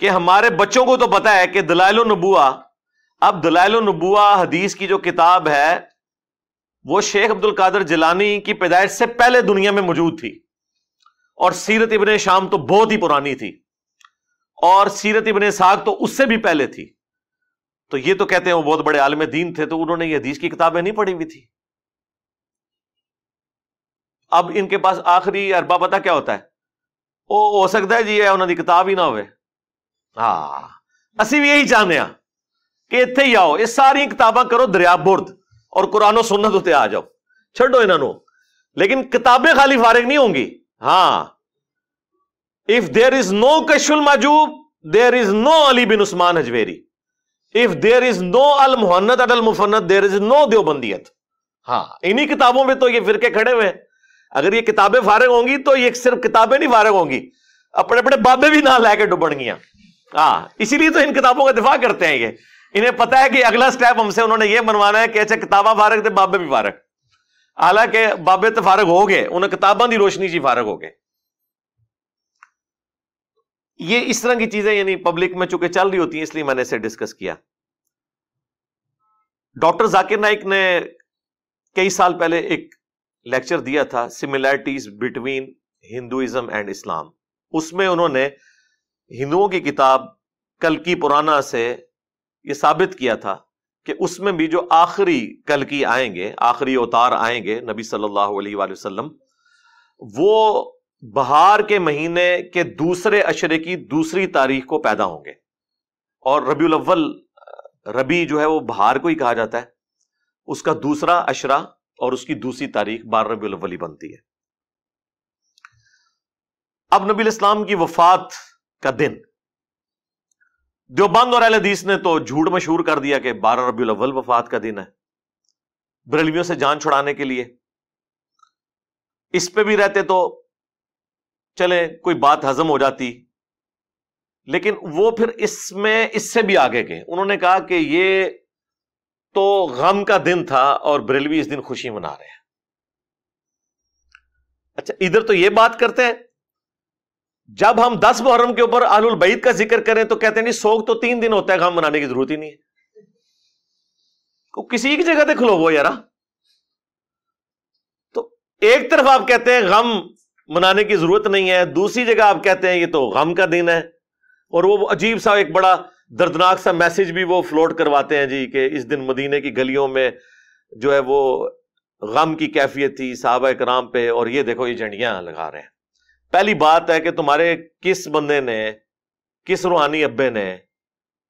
کہ ہمارے بچوں کو تو پتہ ہے کہ دلائل النبوہ، اب دلائل النبوہ حدیث کی جو کتاب ہے وہ شیخ عبد القادر جیلانی کی پیدائش سے پہلے دنیا میں موجود تھی، اور سیرت ابن ہشام تو بہت ہی پرانی تھی، اور سیرت ابن اسحاق تو اس سے بھی پہلے تھی. تو یہ تو کہتے ہیں وہ بہت بڑے عالم دین تھے، تو انہوں نے یہ حدیث کی کتابیں نہیں پڑھی ہوئی تھی. اب ان کے پاس آخری اربا پتہ کیا ہوتا ہے؟ وہ ہو سکتا ہے جی یہ انہوں نے کتاب ہی نہ ہوئے. ہاں اسی بھی یہی چاہنے ہاں کہ اتنے ہی آؤ، یہ ساری کتاباں کرو دریا برد اور قرآن و سنت ہوتے آ جاؤ، چھڈو انہوں نے. لیکن کتابیں خالی فارغ نہیں ہوں گی. ہاں if there is no کشف al Mahjub there is no Ali bin Usman Hujwiri. if there is no Al Muhannad Al Mufannad there is no دیوبندیت. ہاں انہی کتابوں میں تو یہ فرقے کھڑے ہوئے ہیں. اگر یہ کتابیں فارغ ہوں گی تو یہ صرف کتابیں نہیں فارغ ہوں گی، اپنے اپنے بابے بھی نہ لے کے ڈبڑ گیاں. ہاں اسی لیے تو ان کتابوں کا دفاع کرتے ہیں. یہ انہیں پتا ہے کہ اگلا سٹیپ ہم سے انہوں نے یہ بنوانا ہے کہ اچھا کتاباں فارغ تھے، بابے بھی فارغ. حالانکہ بابے تو فارغ ہو گئے، انہیں کتاباں دی روشنی جی فارغ ہو گئے. یہ اس طرح کی چیزیں یعنی پبلک میں چونکہ چل رہی ہوتی ہیں، اس لیے میں نے اسے ڈسکس کیا. ڈاکٹر ذاکر نائک نے کئی سال پہلے ایک لیکچر دیا تھا، سملیرٹیز بٹوین ہندوازم اینڈ اسلام. اس میں انہوں نے ہندوؤں کی کتاب کلکی پرانا سے یہ ثابت کیا تھا کہ اس میں بھی جو آخری کلکی آئیں گے، آخری اوتار آئیں گے نبی صلی اللہ علیہ وآلہ وسلم، وہ بہار کے مہینے کے دوسرے عشرے کی دوسری تاریخ کو پیدا ہوں گے. اور ربیع الاول، ربیع جو ہے وہ بہار کو ہی کہا جاتا ہے، اس کا دوسرا عشرہ اور اس کی دوسری تاریخ 12 ربیع الاول ہی بنتی ہے. اب نبی الاسلام کی وفات کا دن دیوبند اور اہل حدیث نے تو جھوٹ مشہور کر دیا کہ 12 ربیع الاول وفات کا دن ہے، بریلویوں سے جان چھڑانے کے لیے. اس پہ بھی رہتے تو چلے کوئی بات ہضم ہو جاتی، لیکن وہ پھر اس سے بھی آگے گئے. انہوں نے کہا کہ یہ تو غم کا دن تھا اور بریلوی اس دن خوشی منا رہے ہیں. اچھا ادھر تو یہ بات کرتے ہیں، جب ہم 10 محرم کے اوپر اہل البیت کا ذکر کریں تو کہتے ہیں نہیں سوگ تو 3 دن ہوتا ہے، غم منانے کی ضرورت ہی نہیں ہے. کسی کی جگہ دیکھ لو وہ یارا. تو ایک طرف آپ کہتے ہیں غم منانے کی ضرورت نہیں ہے، دوسری جگہ آپ کہتے ہیں یہ تو غم کا دن ہے. اور وہ عجیب سا ایک بڑا دردناک سا میسج بھی وہ فلوٹ کرواتے ہیں جی کہ اس دن مدینے کی گلیوں میں جو ہے وہ غم کی کیفیت تھی صحابہ کرام پہ، اور یہ دیکھو یہ جھنڈیاں لگا رہے ہیں. پہلی بات ہے کہ تمہارے کس بندے نے، کس روحانی ابے نے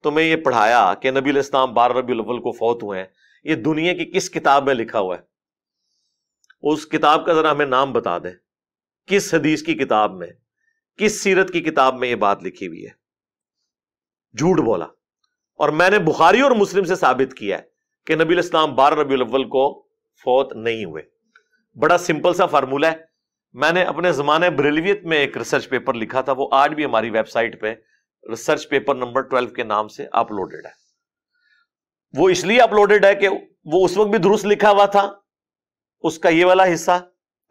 تمہیں یہ پڑھایا کہ نبی علیہ السلام 12 ربیع الاول کو فوت ہوئے ہیں؟ یہ دنیا کی کس کتاب میں لکھا ہوا ہے؟ اس کتاب کا ذرا ہمیں نام بتا دیں. کس حدیث کی کتاب میں، کس سیرت کی کتاب میں یہ بات لکھی ہوئی ہے؟ جھوٹ بولا. اور میں نے بخاری اور مسلم سے ثابت کیا ہے کہ نبی علیہ السلام 12 ربیع الاول کو فوت نہیں ہوئے. بڑا سمپل سا فارمولہ ہے. میں نے اپنے زمانے بریلویت میں ایک ریسرچ پیپر لکھا تھا، وہ آج بھی ہماری ویب سائٹ پہ ریسرچ پیپر نمبر 12 کے نام سے اپلوڈڈ ہے. وہ اس لیے اپلوڈڈ ہے کہ وہ اس وقت بھی درست لکھا ہوا تھا، اس کا یہ والا حصہ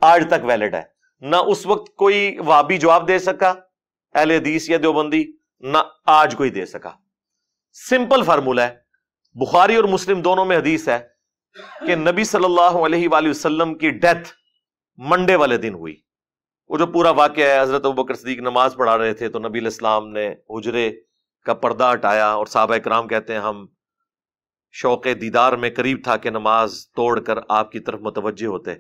آج تک ویلڈ ہے. نہ اس وقت کوئی وہابی جواب دے سکا اہل حدیث یا دیوبندی، نہ آج کوئی دے سکا. سمپل فارمولہ ہے. بخاری اور مسلم دونوں میں حدیث ہے کہ نبی صلی اللہ علیہ وآلہ وسلم کی ڈیتھ منڈے والے دن ہوئی. وہ جو پورا واقعہ ہے، حضرت ابوبکر صدیق نماز پڑھا رہے تھے تو نبی علیہ السلام نے حجرے کا پردہ ہٹایا، اور صحابہ کرام کہتے ہیں ہم شوق دیدار میں قریب تھا کہ نماز توڑ کر آپ کی طرف متوجہ ہوتے.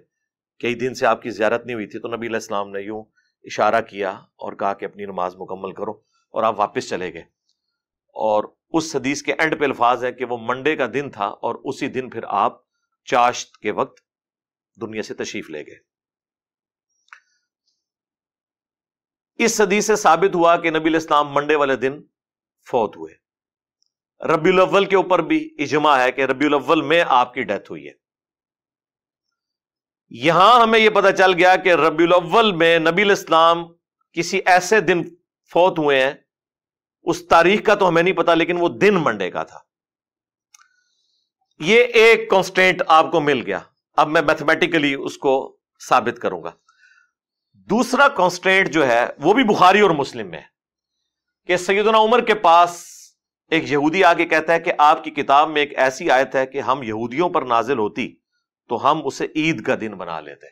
کئی دن سے آپ کی زیارت نہیں ہوئی تھی، تو نبی علیہ السلام نے یوں اشارہ کیا اور کہا کہ اپنی نماز مکمل کرو، اور آپ واپس چلے گئے. اور اس حدیث کے اینڈ پہ الفاظ ہے کہ وہ منڈے کا دن تھا اور اسی دن پھر آپ چاشت کے وقت دنیا سے تشریف لے گئے. اس حدیث سے ثابت ہوا کہ نبی علیہ السلام منڈے والے دن فوت ہوئے. ربیع الاول کے اوپر بھی اجماع ہے کہ ربیع الاول میں آپ کی ڈیتھ ہوئی ہے. یہاں ہمیں یہ پتہ چل گیا کہ ربیع الاول میں نبی علیہ السلام کسی ایسے دن فوت ہوئے ہیں، اس تاریخ کا تو ہمیں نہیں پتا، لیکن وہ دن منڈے کا تھا. یہ ایک کانسٹینٹ آپ کو مل گیا. اب میں میتھمیٹیکلی اس کو ثابت کروں گا. دوسرا کانسٹینٹ جو ہے وہ بھی بخاری اور مسلم میں ہے کہ سیدنا عمر کے پاس ایک یہودی آ کے کہتا ہے کہ آپ کی کتاب میں ایک ایسی آیت ہے کہ ہم یہودیوں پر نازل ہوتی تو ہم اسے عید کا دن بنا لیتے.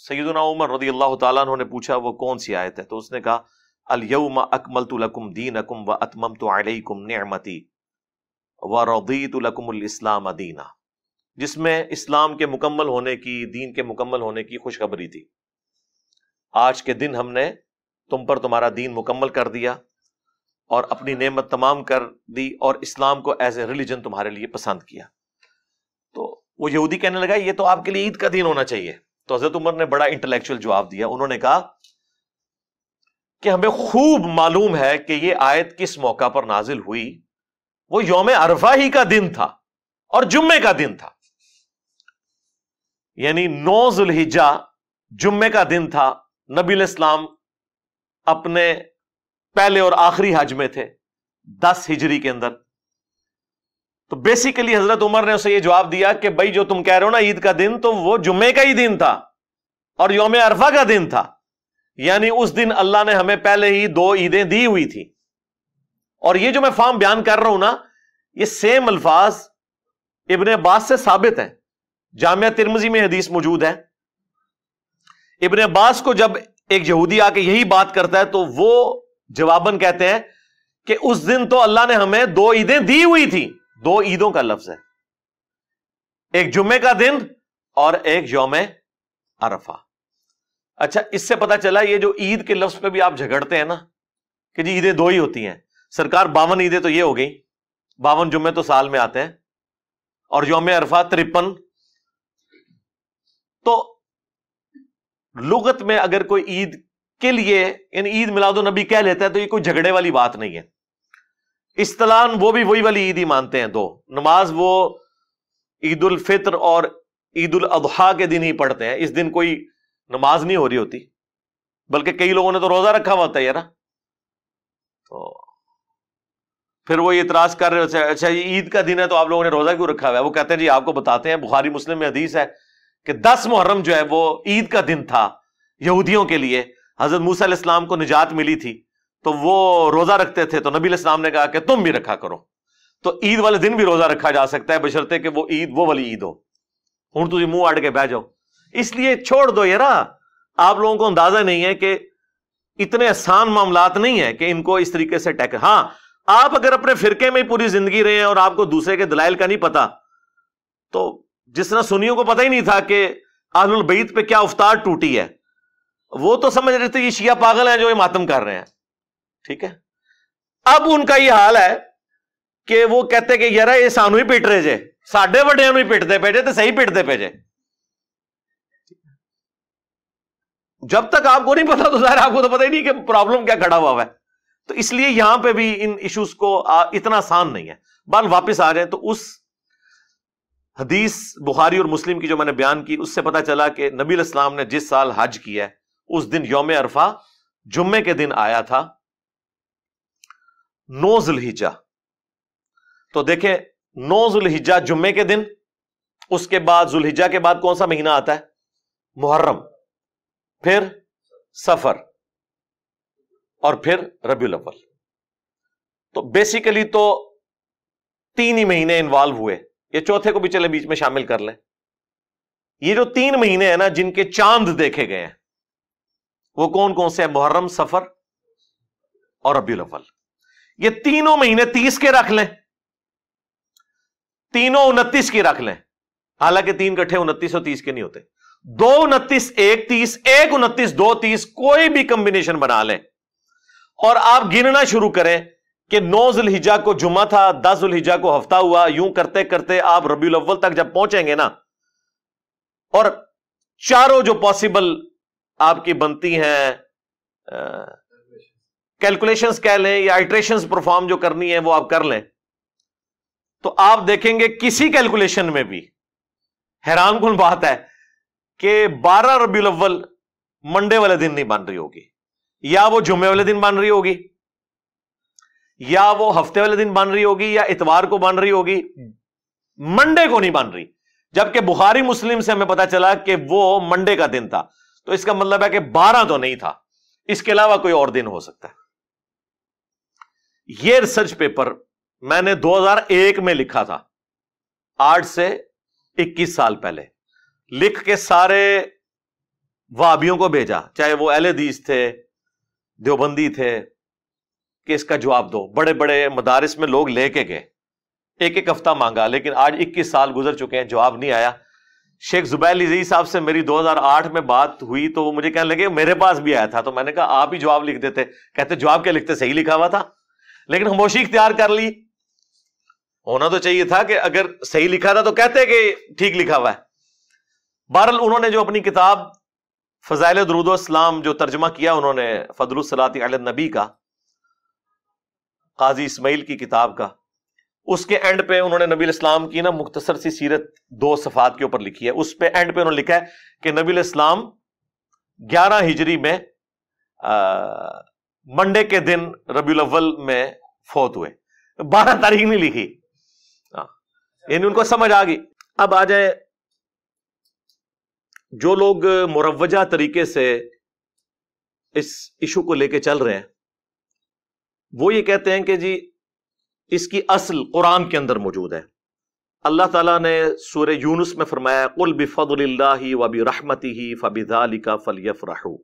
سیدنا عمر رضی اللہ تعالیٰ عنہ نے پوچھا وہ کون سی آیت ہے؟ تو اس نے کہا الیوم اکملت لکم دینکم واتممت علیکم نعمتی ورضیت لکم الاسلام دینا، جس میں اسلام کے مکمل ہونے کی، دین کے مکمل ہونے کی خوشخبری تھی. آج کے دن ہم نے تم پر تمہارا دین مکمل کر دیا اور اپنی نعمت تمام کر دی اور اسلام کو ایز اے ریلیجن تمہارے لیے پسند کیا. تو وہ یہودی کہنے لگا یہ تو آپ کے لیے عید کا دن ہونا چاہیے. تو حضرت عمر نے بڑا انٹلیکچوئل جواب دیا. انہوں نے کہا کہ ہمیں خوب معلوم ہے کہ یہ آیت کس موقع پر نازل ہوئی. وہ یوم عرفہ ہی کا دن تھا اور جمعے کا دن تھا، یعنی 9 ذوالحجہ جمعے کا دن تھا. نبی علیہ السلام اپنے پہلے اور آخری حج میں تھے 10 ہجری کے اندر. تو بیسیکلی حضرت عمر نے اسے یہ جواب دیا کہ بھائی جو تم کہہ رہے ہو نا عید کا دن، تو وہ جمعے کا ہی دن تھا اور یوم عرفہ کا دن تھا. یعنی اس دن اللہ نے ہمیں پہلے ہی 2 عیدیں دی ہوئی تھی. اور یہ جو میں فارم بیان کر رہا ہوں نا، یہ سیم الفاظ ابن عباس سے ثابت ہیں. جامعہ ترمذی میں حدیث موجود ہے. ابن عباس کو جب ایک یہودی آ کے یہی بات کرتا ہے تو وہ جواباً کہتے ہیں کہ اس دن تو اللہ نے ہمیں 2 عیدیں دی ہوئی تھی. 2 عیدوں کا لفظ ہے، ایک جمعے کا دن اور ایک یوم عرفہ. اچھا، اس سے پتا چلا یہ جو عید کے لفظ پہ بھی آپ جھگڑتے ہیں نا کہ جی عیدیں 2 ہی ہوتی ہیں. سرکار 52 عیدیں تو یہ ہو گئی، 52 جمعے تو سال میں آتے ہیں، اور یوم عرفہ 53. تو لغت میں اگر کوئی عید کے لیے ان عید میلاد النبی کہہ لیتا ہے تو یہ کوئی جھگڑے والی بات نہیں ہے. اصطلاحاً وہ بھی وہی والی عید ہی مانتے ہیں. 2 نماز وہ عید الفطر اور عید الاضحیٰ کے دن ہی پڑھتے ہیں. اس دن کوئی نماز نہیں ہو رہی ہوتی، بلکہ کئی لوگوں نے تو روزہ رکھا ہوا ہوتا ہے نا. تو پھر وہ اعتراض کر رہے ہوتے ہیں اچھا یہ عید کا دن ہے تو آپ لوگوں نے روزہ کیوں رکھا ہوا ہے؟ وہ کہتے ہیں جی آپ کو بتاتے ہیں، بخاری مسلم میں حدیث ہے کہ 10 محرم جو ہے وہ عید کا دن تھا یہودیوں کے لیے. حضرت موسیٰ علیہ السلام کو نجات ملی تھی تو وہ روزہ رکھتے تھے، تو نبی علیہ السلام نے کہا کہ تم بھی رکھا کرو. تو عید والے دن بھی روزہ رکھا جا سکتا ہے بشرطے کہ وہ عید وہ والی عید ہو. ہوں تجھے منہ اڑ کے بہ جاؤ. اس لیے چھوڑ دو یار، آپ لوگوں کو اندازہ نہیں ہے کہ اتنے آسان معاملات نہیں ہے کہ ان کو اس طریقے سے ٹیکل. ہاں، آپ اگر اپنے فرقے میں پوری زندگی رہے ہیں اور آپ کو دوسرے کے دلائل کا نہیں پتا، تو جس طرح سنیوں کو پتہ ہی نہیں تھا کہ اہل البیت پہ کیا افطار ٹوٹی ہے، وہ تو سمجھ رہے تھے یہ شیعہ پاگل ہیں جو یہ ماتم کر رہے ہیں. ٹھیک ہے، اب ان کا یہ حال ہے کہ وہ کہتے کہ یار یہ سانو ہی پیٹ رہے جے، ساڈے وڈیاں نو ہی پیٹتے پے جے تے صحیح پیٹتے پے جے. جب تک آپ کو نہیں پتا تو ظاہر آپ کو تو پتہ ہی نہیں کہ پرابلم کیا کھڑا ہوا ہے. تو اس لیے یہاں پہ بھی ان ایشوز کو اتنا آسان نہیں ہے. بال واپس آ جائیں تو اس حدیث بخاری اور مسلم کی جو میں نے بیان کی، اس سے پتا چلا کہ نبی علیہ السلام نے جس سال حج کیا ہے اس دن یوم عرفہ جمعے کے دن آیا تھا 9 ذوالحجہ. تو دیکھیں 9 ذوالحجہ جمعے کے دن، اس کے بعد ذوالحجہ کے بعد کون سا مہینہ آتا ہے؟ محرم، پھر سفر، اور پھر ربیع الاول. تو بیسیکلی تو 3 ہی مہینے انوالو ہوئے. یہ چوتھے کو بھی چلے بیچ میں شامل کر لیں. یہ جو 3 مہینے ہیں نا جن کے چاند دیکھے گئے ہیں وہ کون کون سے ہیں؟ محرم، سفر اور ربیع الاول. یہ تینوں مہینے 30 کے رکھ لیں، تینوں 29 کی رکھ لیں. حالانکہ 3 کٹھے 29 اور 30 کے نہیں ہوتے. 2 29 1 30 1 29 2 30 کوئی بھی کمبینیشن بنا لیں اور آپ گننا شروع کریں کہ 9 ذوالحجہ کو جمعہ تھا، 10 ذوالحجہ کو ہفتہ ہوا، یوں کرتے کرتے آپ ربیع الاول تک جب پہنچیں گے نا، اور چاروں جو پاسبل آپ کی بنتی ہیں کیلکولیشنز کہہ لیں یا آئٹریشنز پرفارم جو کرنی ہے وہ آپ کر لیں، تو آپ دیکھیں گے کسی کیلکولیشن میں بھی حیران کن بات ہے کہ 12 ربیع الاول منڈے والے دن نہیں بن رہی ہوگی، یا وہ جمعے والے دن بن رہی ہوگی، یا وہ ہفتے والے دن بن رہی ہوگی، یا اتوار کو بن رہی ہوگی، منڈے کو نہیں بن رہی، جبکہ بخاری مسلم سے ہمیں پتا چلا کہ وہ منڈے کا دن تھا، تو اس کا مطلب ہے کہ 12 تو نہیں تھا، اس کے علاوہ کوئی اور دن ہو سکتا ہے۔ یہ ریسرچ پیپر میں نے 2001 میں لکھا تھا، آج سے 21 سال پہلے، لکھ کے سارے وہابیوں کو بھیجا، چاہے وہ اہل حدیث تھے، دیوبندی تھے، کہ اس کا جواب دو۔ بڑے بڑے مدارس میں لوگ لے کے گئے، ایک ایک ہفتہ مانگا، لیکن آج 21 سال گزر چکے ہیں، جواب نہیں آیا۔ شیخ زبیر لذیذ صاحب سے میری 2008 میں بات ہوئی تو وہ مجھے کہنے لگے میرے پاس بھی آیا تھا، تو میں نے کہا آپ ہی جواب لکھ دیتے۔ کہتے جواب کیا لکھتے، صحیح لکھا ہوا تھا، لیکن خاموشی اختیار کر لی۔ ہونا تو چاہیے تھا کہ اگر صحیح لکھا تھا تو کہتے کہ ٹھیک لکھا ہوا ہے۔ بہرحال انہوں نے جو اپنی کتاب فضائل درود و اسلام جو ترجمہ کیا انہوں نے فضل الصلاۃ علی النبی کا، قاضی اسماعیل کی کتاب کا، اس کے اینڈ پہ انہوں نے نبی الاسلام کی نا مختصر سی سیرت 2 صفحات کے اوپر لکھی ہے۔ اس پہ اینڈ پہ انہوں نے لکھا ہے کہ نبی الاسلام 11 ہجری میں منڈے کے دن ربیع الاول میں فوت ہوئے، 12 تاریخ نہیں لکھی، یعنی ان کو سمجھ آ گئی۔ اب آ جائیں جو لوگ مروجہ طریقے سے اس ایشو کو لے کے چل رہے ہیں، وہ یہ کہتے ہیں کہ جی اس کی اصل قرآن کے اندر موجود ہے۔ اللہ تعالیٰ نے سورہ یونس میں فرمایا قُلْ بِفَضْلِ اللَّهِ وَبِرَحْمَتِهِ فَبِذَلِكَ فَلْيَفْرَحُوا،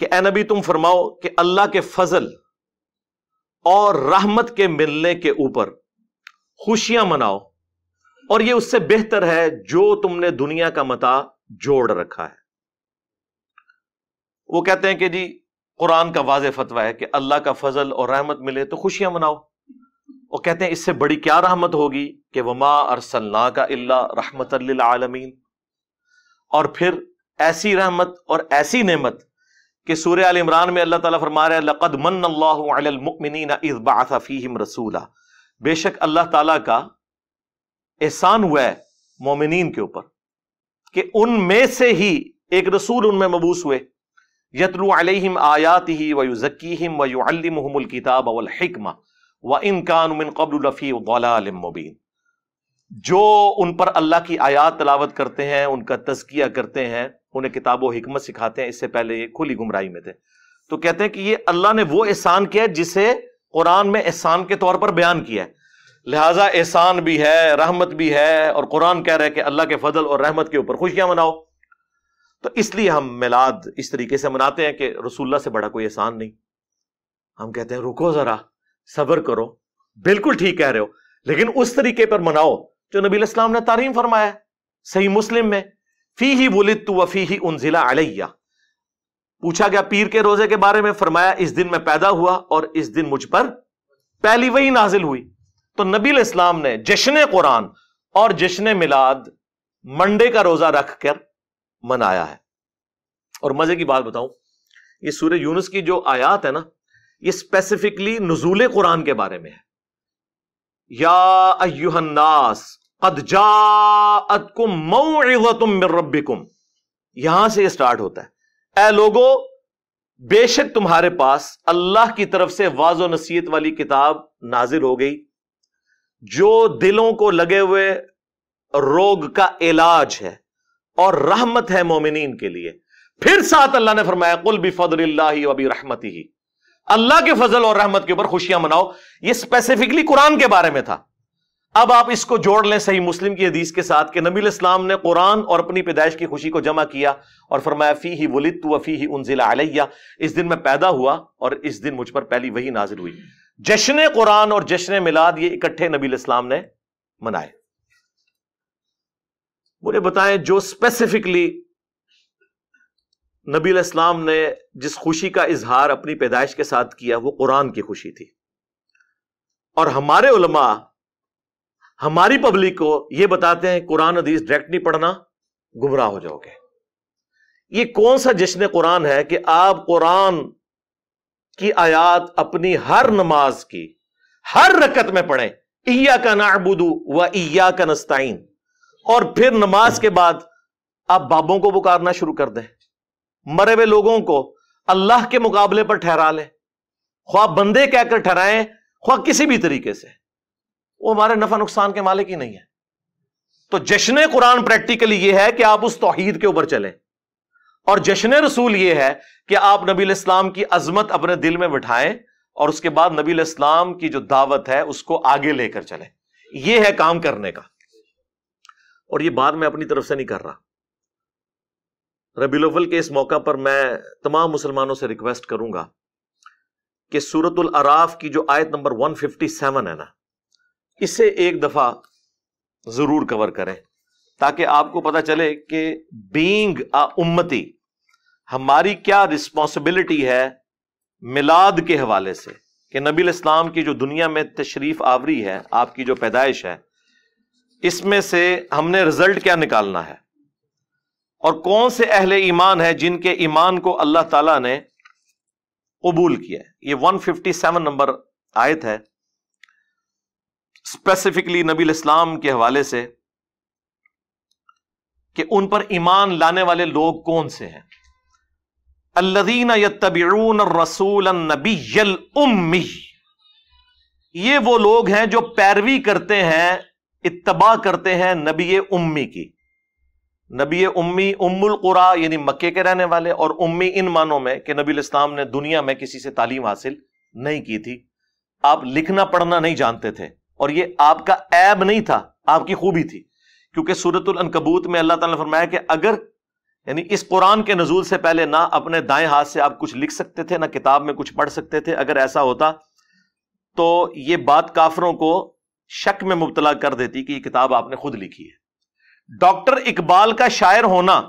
کہ اے نبی تم فرماؤ کہ اللہ کے فضل اور رحمت کے ملنے کے اوپر خوشیاں مناؤ، اور یہ اس سے بہتر ہے جو تم نے دنیا کا متاع جوڑ رکھا ہے۔ وہ کہتے ہیں کہ جی قرآن کا واضح فتویٰ ہے کہ اللہ کا فضل اور رحمت ملے تو خوشیاں مناؤ۔ وہ کہتے ہیں اس سے بڑی کیا رحمت ہوگی کہ وما ارسلناک الا رحمت للعالمین، اور پھر ایسی رحمت اور ایسی نعمت کہ سورہ آل عمران میں اللہ تعالیٰ فرما رہا ہے لقد من اللہ علی المؤمنین اذ بعث فیہم رسولا، بے شک اللہ تعالیٰ کا احسان ہوا ہے مومنین کے اوپر کہ ان میں سے ہی ایک رسول ان میں مبعوث ہوئے، یتلو علیہم آیاتہ ویزکیہم ویعلمہم الکتاب والحکمہ وان کانوا من قبل لفی ضلال مبین، جو ان پر اللہ کی آیات تلاوت کرتے ہیں، ان کا تزکیہ کرتے ہیں، انہیں کتاب و حکمت سکھاتے ہیں، اس سے پہلے یہ کھلی گمراہی میں تھے۔ تو کہتے ہیں کہ یہ اللہ نے وہ احسان کیا جسے قرآن میں احسان کے طور پر بیان کیا ہے، لہٰذا احسان بھی ہے، رحمت بھی ہے، اور قرآن کہہ رہا ہے کہ اللہ کے فضل اور رحمت کے اوپر خوشیاں مناؤ۔ تو اس لیے ہم میلاد اس طریقے سے مناتے ہیں کہ رسول اللہ سے بڑا کوئی احسان نہیں۔ ہم کہتے ہیں رکو ذرا، صبر کرو، بالکل ٹھیک کہہ رہے ہو، لیکن اس طریقے پر مناؤ جو نبی علیہ السلام نے تعلیم فرمایا ہے۔ صحیح مسلم میں فیہ ولدت وفیہ انزل علیہ، پوچھا گیا پیر کے روزے کے بارے میں، فرمایا اس دن میں پیدا ہوا اور اس دن مجھ پر پہلی وحی نازل ہوئی۔ تو نبی علیہ السلام نے جشن قرآن اور جشن میلاد منڈے کا روزہ رکھ کر منایا ہے۔ اور مزے کی بات بتاؤں، یہ سورہ یونس کی جو آیات ہے نا، یہ اسپیسیفکلی نزول قرآن کے بارے میں ہے۔ یا ایہا الناس قد جاءتکم موعظۃ من ربکم، یہاں سے یہ سٹارٹ ہوتا ہے، اے لوگو بے شک تمہارے پاس اللہ کی طرف سے واضح و نصیحت والی کتاب نازل ہو گئی جو دلوں کو لگے ہوئے روگ کا علاج ہے اور رحمت ہے مومنین کے لیے۔ پھر ساتھ اللہ نے فرمایا قل بفضل اللہ وبرحمتہ، اللہ کے فضل اور رحمت کے اوپر خوشیاں مناؤ۔ یہ اسپیسیفکلی قرآن کے بارے میں تھا۔ اب آپ اس کو جوڑ لیں صحیح مسلم کی حدیث کے ساتھ کہ نبی علیہ السلام نے قرآن اور اپنی پیدائش کی خوشی کو جمع کیا اور فرمایا فیہ ولدت وفیہ انزل علیہ، اس دن میں پیدا ہوا اور اس دن مجھ پر پہلی وحی نازل ہوئی۔ جشن قرآن اور جشن میلاد یہ اکٹھے نبی علیہ السلام نے منائے۔ مجھے بتائیں جو اسپیسیفکلی نبی علیہ السلام نے جس خوشی کا اظہار اپنی پیدائش کے ساتھ کیا وہ قرآن کی خوشی تھی، اور ہمارے علماء ہماری پبلک کو یہ بتاتے ہیں قرآن حدیث ڈائریکٹ نہیں پڑھنا، گمراہ ہو جاؤ گے۔ یہ کون سا جشن قرآن ہے کہ آپ قرآن کی آیات اپنی ہر نماز کی ہر رکعت میں پڑھیں، ایاک نعبد و ایاک نستعین، اور پھر نماز کے بعد آپ بابوں کو پکارنا شروع کر دیں، مرے ہوئے لوگوں کو اللہ کے مقابلے پر ٹھہرا لیں، خواہ بندے کہہ کر ٹھہرائیں خواہ کسی بھی طریقے سے، وہ ہمارے نفع نقصان کے مالک ہی نہیں ہے۔ تو جشن قرآن پریکٹیکلی یہ ہے کہ آپ اس توحید کے اوپر چلیں، اور جشن رسول یہ ہے کہ آپ نبی علیہ السلام کی عظمت اپنے دل میں بٹھائیں، اور اس کے بعد نبی علیہ السلام کی جو دعوت ہے اس کو آگے لے کر چلیں۔ یہ ہے کام کرنے کا، اور یہ بات میں اپنی طرف سے نہیں کر رہا۔ ربیع الاول کے اس موقع پر میں تمام مسلمانوں سے ریکویسٹ کروں گا کہ سورۃ الاعراف کی جو آیت نمبر 157 ہے نا، اسے ایک دفعہ ضرور کور کریں، تاکہ آپ کو پتہ چلے کہ بینگ امتی ہماری کیا رسپانسبلٹی ہے میلاد کے حوالے سے، کہ نبی علیہ السلام کی جو دنیا میں تشریف آوری ہے، آپ کی جو پیدائش ہے، اس میں سے ہم نے رزلٹ کیا نکالنا ہے، اور کون سے اہل ایمان ہیں جن کے ایمان کو اللہ تعالیٰ نے قبول کیا ہے۔ یہ 157 نمبر آیت ہے، اسپیسیفکلی نبی علیہ السلام کے حوالے سے کہ ان پر ایمان لانے والے لوگ کون سے ہیں۔ الذین یتبعون الرسول النبی الامی، یہ وہ لوگ ہیں جو پیروی کرتے ہیں، اتباع کرتے ہیں نبی امی کی۔ نبی امی ام القرا یعنی مکے کے رہنے والے، اور امی ان معنوں میں کہ نبی علیہ السلام نے دنیا میں کسی سے تعلیم حاصل نہیں کی تھی، آپ لکھنا پڑھنا نہیں جانتے تھے، اور یہ آپ کا عیب نہیں تھا، آپ کی خوبی تھی، کیونکہ سورۃ العنکبوت میں اللہ تعالیٰ نے فرمایا کہ اگر یعنی اس قرآن کے نزول سے پہلے نہ اپنے دائیں ہاتھ سے آپ کچھ لکھ سکتے تھے، نہ کتاب میں کچھ پڑھ سکتے تھے، اگر ایسا ہوتا تو یہ بات کافروں کو شک میں مبتلا کر دیتی کہ یہ کتاب آپ نے خود لکھی ہے۔ ڈاکٹر اقبال کا شاعر ہونا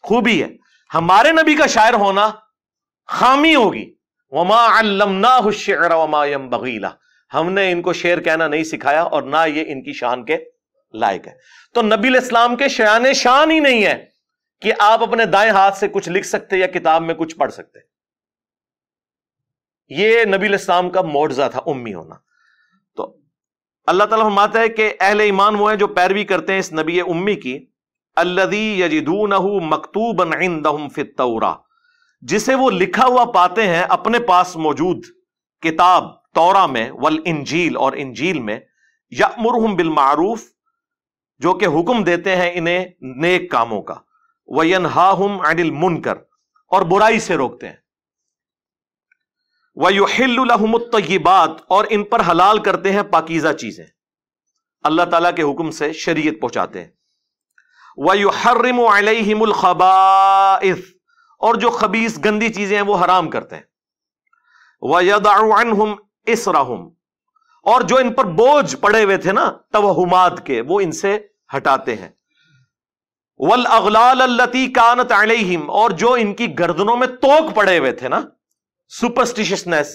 خوبی ہے، ہمارے نبی کا شاعر ہونا خامی ہوگی۔ وما علمناہ الشعر وما ينبغی لہ، ہم نے ان کو شعر کہنا نہیں سکھایا، اور نہ یہ ان کی شان کے لائق ہے۔ تو نبی علیہ السلام کے شان ہی نہیں ہے کہ آپ اپنے دائیں ہاتھ سے کچھ لکھ سکتے یا کتاب میں کچھ پڑھ سکتے۔ یہ نبی علیہ السلام کا معجزہ تھا امی ہونا۔ تو اللہ تعالیٰ فرماتا ہے کہ اہل ایمان وہ ہیں جو پیروی کرتے ہیں اس نبی امی کی، الذی یجدونہ مکتوبا عندہم فی التوراۃ، جسے وہ لکھا ہوا پاتے ہیں اپنے پاس موجود کتاب توراہ میں، والانجیل اور انجیل میں، یأمرہم بالمعروف، جو کہ حکم دیتے ہیں انہیں نیک کاموں کا، وینہاہم عن المنکر، اور برائی سے روکتے ہیں، وَيُحِلُّ لَهُمُ الطَّيِّبَاتِ، اور ان پر حلال کرتے ہیں پاکیزہ چیزیں، اللہ تعالیٰ کے حکم سے شریعت پہنچاتے ہیں، وَيُحَرِّمُ عَلَيْهِمُ الْخَبَائِثِ، اور جو خبیث گندی چیزیں ہیں وہ حرام کرتے ہیں، وَيَضَعُ عَنْهُمْ إِصْرَهُمْ، اور جو ان پر بوجھ پڑے ہوئے تھے نا توہمات کے، وہ ان سے ہٹاتے ہیں، وَالْأَغْلَالَ الَّتِي كَانَتْ عَلَيْهِمْ، اور جو ان کی گردنوں میں توق پڑے ہوئے تھے نا، سپرسٹیشنس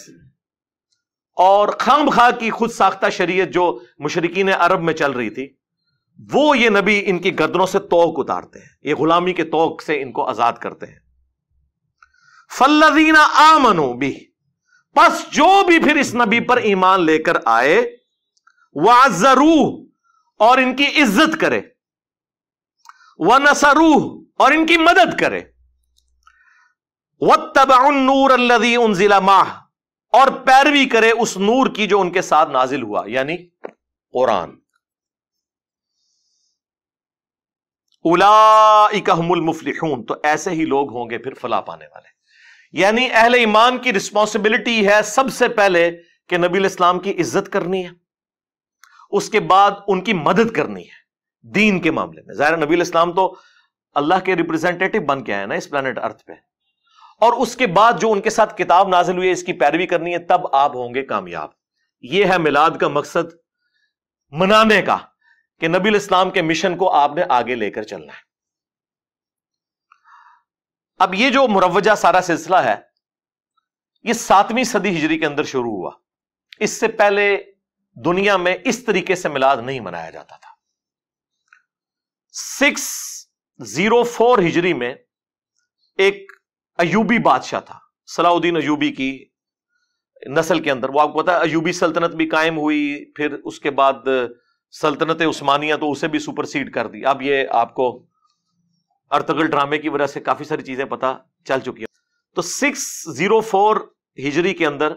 اور خام خواہ کی خود ساختہ شریعت جو مشرکین عرب میں چل رہی تھی، وہ یہ نبی ان کی گردنوں سے توق اتارتے ہیں، یہ غلامی کے توق سے ان کو آزاد کرتے ہیں۔ فَالَّذِينَ آمَنُوا بِهِ، پس جو بھی پھر اس نبی پر ایمان لے کر آئے، وَعَزَّرُوهُ، اور ان کی عزت کرے، وَنَصَرُوهُ، اور ان کی مدد کرے، وَاتَّبَعُوا النُّورَ الَّذِي أُنزِلَ مَعَهُ، اور پیروی کرے اس نور کی جو ان کے ساتھ نازل ہوا، یعنی قرآن۔ أُولَئِكَ هُمُ الْمُفْلِحُونَ، تو ایسے ہی لوگ ہوں گے پھر فلاح پانے والے۔ یعنی اہل ایمان کی رسپانسبلٹی ہے سب سے پہلے کہ نبی علیہ السلام کی عزت کرنی ہے، اس کے بعد ان کی مدد کرنی ہے دین کے معاملے میں۔ ظاہر نبی علیہ السلام تو اللہ کے ریپرزینٹیٹو بن کے آئے نا اس پلانٹ ارتھ پہ، اور اس کے بعد جو ان کے ساتھ کتاب نازل ہوئی ہے اس کی پیروی کرنی ہے، تب آپ ہوں گے کامیاب۔ یہ ہے میلاد کا مقصد منانے کا، کہ نبی علیہ السلام کے مشن کو آپ نے آگے لے کر چلنا ہے۔ اب یہ جو مروجہ سارا سلسلہ ہے یہ 7ویں صدی ہجری کے اندر شروع ہوا. اس سے پہلے دنیا میں اس طریقے سے میلاد نہیں منایا جاتا تھا. 604 ہجری میں ایک ایوبی بادشاہ تھا، صلاح الدین ایوبی کی نسل کے اندر. وہ آپ کو پتا ہے ایوبی سلطنت بھی قائم ہوئی، پھر اس کے بعد سلطنت عثمانیہ تو اسے بھی سپرسیڈ کر دی. اب یہ آپ کو ارطغرل ڈرامے کی وجہ سے کافی ساری چیزیں پتہ چل چکی ہیں. تو 604 ہجری کے اندر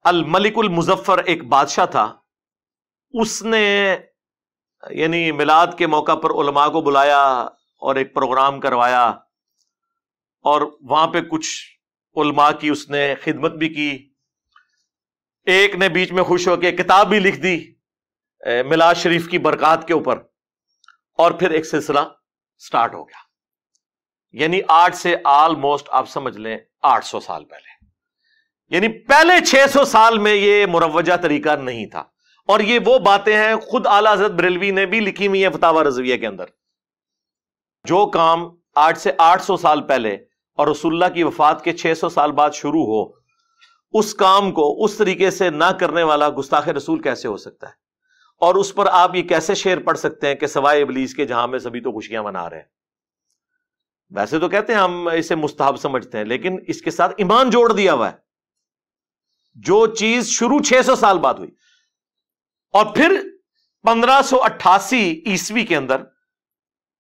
الملک المظفر ایک بادشاہ تھا، اس نے یعنی میلاد کے موقع پر علماء کو بلایا اور ایک پروگرام کروایا، اور وہاں پہ کچھ علماء کی اس نے خدمت بھی کی. ایک نے بیچ میں خوش ہو کے کتاب بھی لکھ دی میلاد شریف کی برکات کے اوپر، اور پھر ایک سلسلہ سٹارٹ ہو گیا. یعنی آج سے آلموسٹ آپ سمجھ لیں 800 سال پہلے، یعنی پہلے 600 سال میں یہ مروجہ طریقہ نہیں تھا. اور یہ وہ باتیں ہیں خود اعلیٰ حضرت بریلوی نے بھی لکھی ہوئی ہیں فتاوی رضویہ کے اندر. جو کام آج سے 800 سال پہلے اور رسول اللہ کی وفات کے 600 سال بعد شروع ہو، اس کام کو اس طریقے سے نہ کرنے والا گستاخ رسول کیسے ہو سکتا ہے؟ اور اس پر آپ یہ کیسے شعر پڑھ سکتے ہیں کہ سوائے ابلیس کے جہاں میں سبھی تو خوشیاں منا رہے ہیں؟ ویسے تو کہتے ہیں ہم اسے مستحب سمجھتے ہیں، لیکن اس کے ساتھ ایمان جوڑ دیا ہوا ہے. جو چیز شروع 600 سال بعد ہوئی، اور پھر 1588 عیسوی کے اندر،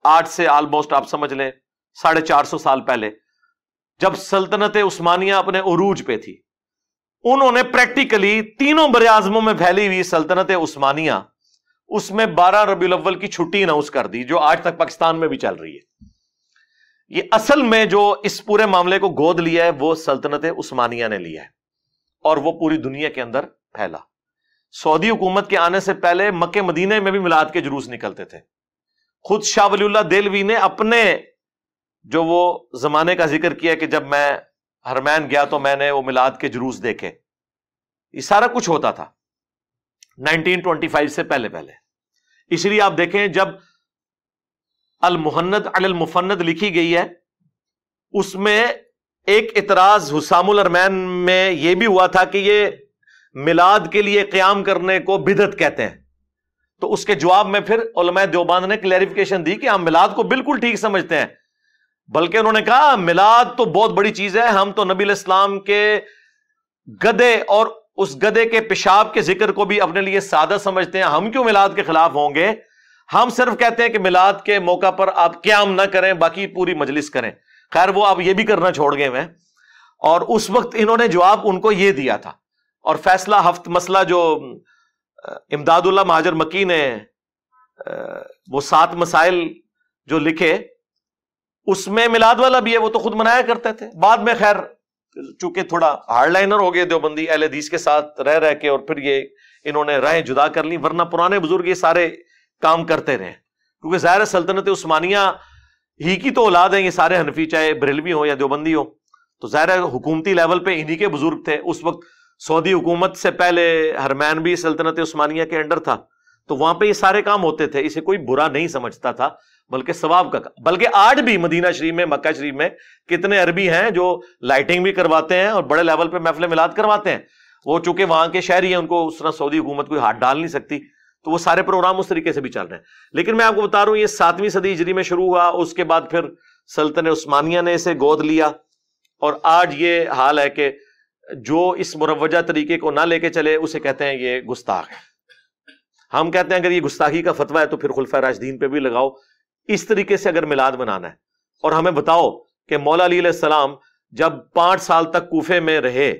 آج سے آلموسٹ آپ سمجھ لیں 450 سال پہلے، جب سلطنت عثمانیہ اپنے عروج پہ تھی، انہوں نے پریکٹیکلی تینوں براعظموں میں پھیلی ہوئی سلطنت عثمانیہ اس میں 12 ربیع الاول کی چھٹی اناؤنس کر دی، جو آج تک پاکستان میں بھی چل رہی ہے. یہ اصل میں جو اس پورے معاملے کو گود لیا ہے وہ سلطنت عثمانیہ نے لیا ہے، اور وہ پوری دنیا کے اندر پھیلا. سعودی حکومت کے آنے سے پہلے مکہ مدینے میں بھی میلاد کے جلوس نکلتے تھے. خود شاہ ولی اللہ دہلوی نے اپنے جو وہ زمانے کا ذکر کیا کہ جب میں حرمین گیا تو میں نے وہ میلاد کے جلوس دیکھے. یہ سارا کچھ ہوتا تھا 1925 سے پہلے. اس لیے آپ دیکھیں جب المہند علی المفند لکھی گئی ہے، اس میں ایک اعتراض حسام الارمین میں یہ بھی ہوا تھا کہ یہ میلاد کے لیے قیام کرنے کو بدعت کہتے ہیں. تو اس کے جواب میں پھر علماء دیوبند نے کلیریفیکیشن دی کہ ہم میلاد کو بالکل ٹھیک سمجھتے ہیں، بلکہ انہوں نے کہا میلاد تو بہت بڑی چیز ہے، ہم تو نبی علیہ السلام کے گدے اور اس گدے کے پیشاب کے ذکر کو بھی اپنے لیے سادہ سمجھتے ہیں، ہم کیوں میلاد کے خلاف ہوں گے؟ ہم صرف کہتے ہیں کہ میلاد کے موقع پر آپ قیام نہ کریں، باقی پوری مجلس کریں. خیر وہ آپ یہ بھی کرنا چھوڑ گئے ہیں. اور اس وقت انہوں نے جواب ان کو یہ دیا تھا، اور فیصلہ ہفت مسئلہ جو امداد اللہ مہاجر مکی نے وہ 7 مسائل جو لکھے، اس میں میلاد والا بھی ہے، وہ تو خود منایا کرتے تھے. بعد میں خیر چونکہ تھوڑا ہارڈ لائنر ہو گئے دیوبندی اہل حدیث کے ساتھ رہ کے، اور پھر یہ انہوں نے راہیں جدا کر لی، ورنہ پرانے بزرگ یہ سارے کام کرتے رہے. کیونکہ ظاہر سلطنت عثمانیہ ہی کی تو اولاد ہیں یہ سارے حنفی، چاہے بریلوی ہو یا دیوبندی ہو، تو ظاہر حکومتی لیول پہ انہی کے بزرگ تھے. اس وقت سعودی حکومت سے پہلے حرمین بھی سلطنت عثمانیہ کے انڈر تھا، تو وہاں پہ یہ سارے کام ہوتے تھے. اسے کوئی برا نہیں سمجھتا تھا، بلکہ ثواب کا. بلکہ آج بھی مدینہ شریف میں، مکہ شریف میں کتنے عربی ہیں جو لائٹنگ بھی کرواتے ہیں اور بڑے لیول پہ محفل میلاد کرواتے ہیں. وہ چونکہ وہاں کے شہری ہیں، ان کو اس طرح سعودی حکومت کوئی ہاتھ ڈال نہیں سکتی، تو وہ سارے پروگرام اس طریقے سے بھی چل رہے ہیں. لیکن میں آپ کو بتا رہا ہوں یہ 7ویں صدی ہجری میں شروع ہوا، اس کے بعد پھر سلطنت عثمانیہ نے اسے گود لیا، اور آج یہ حال ہے کہ جو اس مروجہ طریقے کو نہ لے کے چلے اسے کہتے ہیں یہ گستاخ ہے. ہم کہتے ہیں اگر یہ گستاخی کا فتویٰ ہے تو پھر خلفائے راشدین پہ بھی لگاؤ. اس طریقے سے اگر میلاد منانا ہے، اور ہمیں بتاؤ کہ مولا علی علیہ السلام جب 5 سال تک کوفے میں رہے،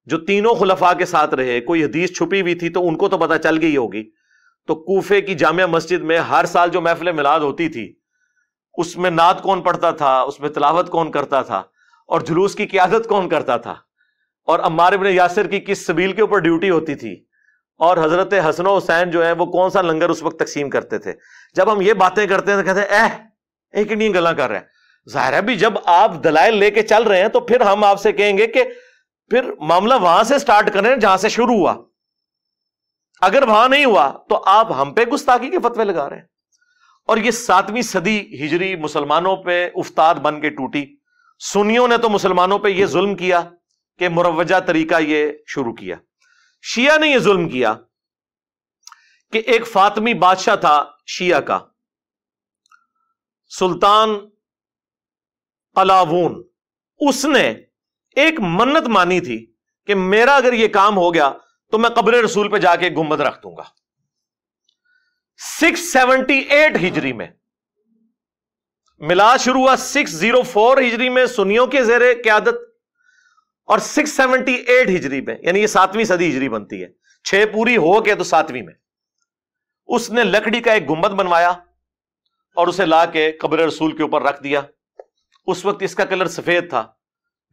جو تینوں خلفاء کے ساتھ رہے، کوئی حدیث چھپی ہوئی تھی تو ان کو تو پتہ چل گئی ہوگی. تو کوفے کی جامع مسجد میں ہر سال جو محفل میلاد ہوتی تھی، اس میں نعت کون پڑھتا تھا، اس میں تلاوت کون کرتا تھا، اور جلوس کی قیادت کون کرتا تھا، اور عمار ابن یاسر کی کس سبیل کے اوپر ڈیوٹی ہوتی تھی، اور حضرت حسن و حسین جو ہیں وہ کون سا لنگر اس وقت تقسیم کرتے تھے. جب ہم یہ باتیں کرتے ہیں تو کہتے ہیں ایک نہیں گلاں کر رہے ہیں. ظاہر ہے بھی جب آپ دلائل لے کے چل رہے ہیں تو پھر ہم آپ سے کہیں گے کہ پھر معاملہ وہاں سے سٹارٹ کریں جہاں سے شروع ہوا. اگر وہاں نہیں ہوا تو آپ ہم پہ گستاخی کے فتوے لگا رہے ہیں. اور یہ 7ویں صدی ہجری مسلمانوں پہ افتاد بن کے ٹوٹی، سنیوں نے تو مسلمانوں پہ یہ ظلم کیا کہ مروجہ طریقہ یہ شروع کیا. شیعہ نے یہ ظلم کیا کہ ایک فاطمی بادشاہ تھا شیعہ کا، سلطان قلاوون. اس نے ایک منت مانی تھی کہ میرا اگر یہ کام ہو گیا تو میں قبر رسول پہ جا کے گنبد رکھ دوں گا. 678 ہجری میں میلاد شروع ہوا، 604 ہجری میں سنیوں کے زیر قیادت، اور 678 ہجری میں، یعنی یہ 7ویں صدی ہجری بنتی ہے، 6 پوری ہو کے تو 7ویں میں اس نے لکڑی کا ایک گنبد بنوایا اور اسے لا کے قبر رسول کے اوپر رکھ دیا. اس وقت اس کا کلر سفید تھا،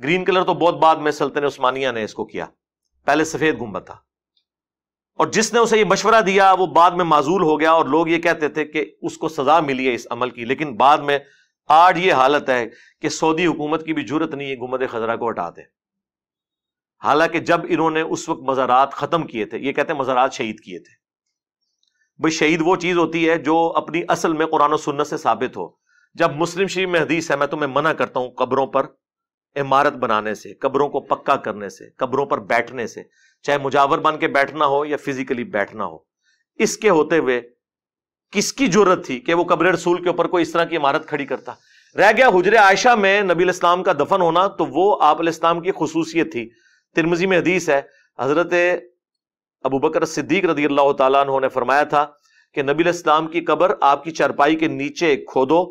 گرین کلر تو بہت بعد میں سلطنت عثمانیہ نے اس کو کیا، پہلے سفید گنبد تھا. اور جس نے اسے یہ مشورہ دیا وہ بعد میں معزول ہو گیا، اور لوگ یہ کہتے تھے کہ اس کو سزا ملی ہے اس عمل کی. لیکن بعد میں آج یہ حالت ہے کہ سعودی حکومت کی بھی جرت نہیں ہے گنبد خضرا کو ہٹا دے. حالانکہ جب انہوں نے اس وقت مزارات ختم کیے تھے، یہ کہتے ہیں مزارات شہید کیے تھے. بھئی شہید وہ چیز ہوتی ہے جو اپنی اصل میں قرآن و سنت سے ثابت ہو. جب مسلم شریف میں حدیث ہے، میں تمہیں منع کرتا ہوں قبروں پر عمارت بنانے سے، قبروں کو پکا کرنے سے، قبروں پر بیٹھنے سے، چاہے مجاور بن کے بیٹھنا ہو یا فزیکلی بیٹھنا ہو. اس کے ہوتے ہوئے کس کی جرت تھی کہ وہ قبر رسول کے اوپر کوئی اس طرح کی عمارت کھڑی کرتا؟ رہ گیا حجر عائشہ میں نبی الاسلام کا دفن ہونا، تو وہ آپ علیہ السلام کی خصوصیت تھی. ترمذی میں حدیث ہے، حضرت ابوبکر صدیق رضی اللہ تعالیٰ عنہ نے فرمایا تھا کہ نبی علیہ السلام کی قبر آپ کی چارپائی کے نیچے کھودو،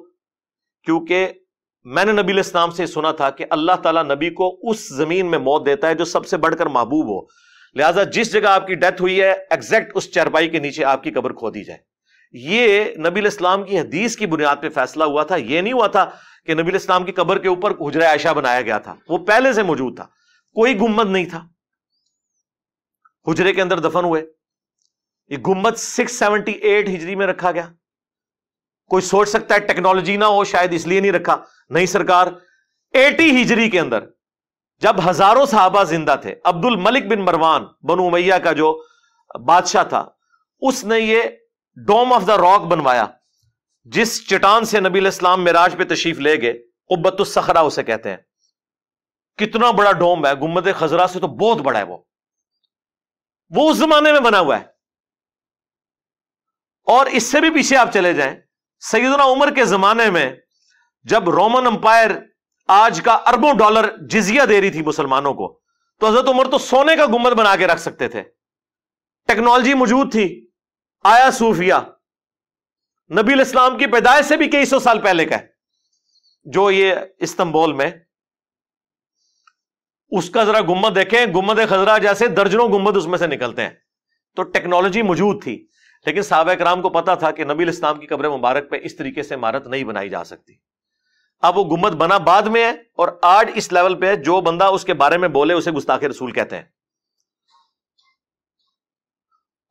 کیونکہ میں نے نبی علیہ السلام سے سنا تھا کہ اللہ تعالیٰ نبی کو اس زمین میں موت دیتا ہے جو سب سے بڑھ کر محبوب ہو. لہٰذا جس جگہ آپ کی ڈیتھ ہوئی ہے ایگزیکٹ اس چارپائی کے نیچے آپ کی قبر کھودی جائے. یہ نبی علیہ السلام کی حدیث کی بنیاد پہ فیصلہ ہوا تھا. یہ نہیں ہوا تھا کہ نبی علیہ السلام کی قبر کے اوپر حجرہ عائشہ بنایا گیا تھا، وہ پہلے سے موجود تھا. کوئی گنبد نہیں تھا، حجرے کے اندر دفن ہوئے. یہ گنبد 678 ہجری میں رکھا گیا. کوئی سوچ سکتا ہے ٹیکنالوجی نہ ہو شاید اس لیے نہیں رکھا. نہیں سرکار، 80 ہجری کے اندر جب ہزاروں صحابہ زندہ تھے، عبد الملک بن مروان بنو امیہ کا جو بادشاہ تھا، اس نے یہ ڈوم آف دا راک بنوایا جس چٹان سے نبی علیہ السلام معراج پہ تشریف لے گئے. قبۃ الصخرہ اسے کہتے ہیں. کتنا بڑا ڈوم ہے، گنبد خضرا سے تو بہت بڑا ہے. وہ اس زمانے میں بنا ہوا ہے. اور اس سے بھی پیچھے آپ چلے جائیں، سیدنا عمر کے زمانے میں جب رومن امپائر آج کا اربوں ڈالر جزیہ دے رہی تھی مسلمانوں کو، تو حضرت عمر تو سونے کا گنبد بنا کے رکھ سکتے تھے. ٹیکنالوجی موجود تھی. آیا صوفیہ نبی علیہ السلام کی پیدائش سے بھی کئی سو سال پہلے کا ہے، جو یہ استنبول میں، اس کا ذرا گنبد دیکھیں، گنبد خضرا جیسے درجنوں گنبد اس میں سے نکلتے ہیں. تو ٹیکنالوجی موجود تھی، لیکن صحابہ کرام کو پتا تھا کہ نبی علیہ السلام کی قبر مبارک پہ اس طریقے سے عمارت نہیں بنائی جا سکتی. اب وہ گنبد بنا بعد میں ہے، اور آج اس لیول پہ جو بندہ اس کے بارے میں بولے اسے گستاخ رسول کہتے ہیں.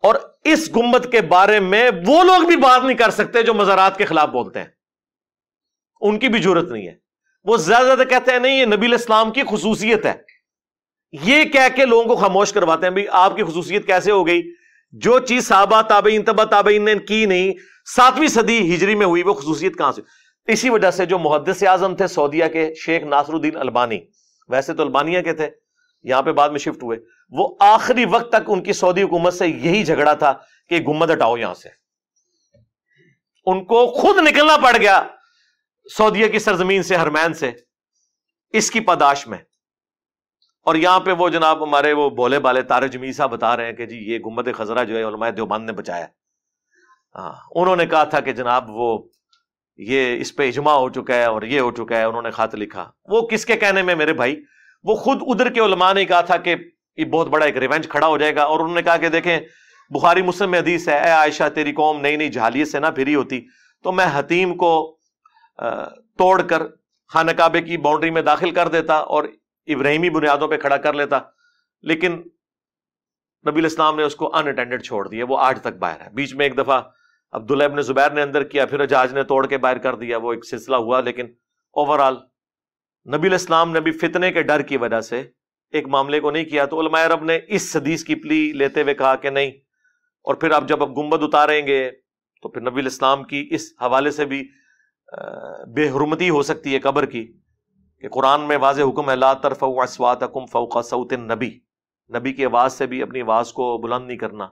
اور اس گنبد کے بارے میں وہ لوگ بھی بات نہیں کر سکتے جو مزارات کے خلاف بولتے ہیں. ان کی بھی جرت نہیں ہے. وہ زیادہ زیادہ کہتے ہیں نہیں یہ نبی علیہ السلام کی خصوصیت ہے. یہ کہہ کے لوگوں کو خاموش کرواتے ہیں. بھئی آپ کی خصوصیت کیسے ہو گئی؟ جو چیز صحابہ تابعین تبع تابعین نے کی نہیں، 7ویں صدی ہجری میں ہوئی، وہ خصوصیت کہاں سے؟ اسی وجہ سے جو محدث اعظم تھے سعودیہ کے، شیخ ناصر الدین البانی، ویسے تو البانیہ کے تھے، یہاں پہ بعد میں شفٹ ہوئے، وہ آخری وقت تک ان کی سعودی حکومت سے یہی جھگڑا تھا کہ گنبد ہٹاؤ یہاں سے. ان کو خود نکلنا پڑ گیا سعودیہ کی سرزمین سے، حرمین سے، اس کی پاداش میں. اور یہاں پہ وہ جناب ہمارے وہ بولے بالے طارق جمیل صاحب بتا رہے ہیں کہ جی یہ گنبد خضرا جو ہے علماء دیوبند نے بچایا. انہوں نے کہا تھا کہ جناب وہ یہ اس پہ اجماع ہو چکا ہے اور یہ ہو چکا ہے. انہوں نے خط لکھا. وہ کس کے کہنے میں میرے بھائی؟ وہ خود ادھر کے علماء نے کہا تھا کہ یہ بہت بڑا ایک ریونج کھڑا ہو جائے گا. اور انہوں نے کہا کہ دیکھیں بخاری مسلم میں حدیث ہے، اے عائشہ تیری قوم نئی نئی جہالیت سے نہ پھری ہوتی تو میں حتیم کو توڑ کر خانہ کعبے کی باؤنڈری میں داخل کر دیتا اور ابراہیمی بنیادوں پہ کھڑا کر لیتا. لیکن نبی الاسلام نے اس کو ان اٹینڈڈ چھوڑ دیا. وہ آج تک باہر ہے. بیچ میں ایک دفعہ عبداللہ ابن زبیر نے اندر کیا، پھر حجاج نے توڑ کے باہر کر دیا. وہ ایک سلسلہ ہوا، لیکن اوورآل نبی الاسلام نے بھی فتنے کے ڈر کی وجہ سے ایک معاملے کو نہیں کیا. تو علماء عرب نے اس حدیث کی پلی لیتے ہوئے کہا کہ نہیں. اور پھر آپ جب گنبد اتاریں گے تو پھر نبی الاسلام کی اس حوالے سے بھی بے حرمتی ہو سکتی ہے قبر کی، کہ قرآن میں واضح حکم ہے لا ترفعوا اصواتکم فوق صوت النبی، نبی کی آواز سے بھی اپنی آواز کو بلند نہیں کرنا.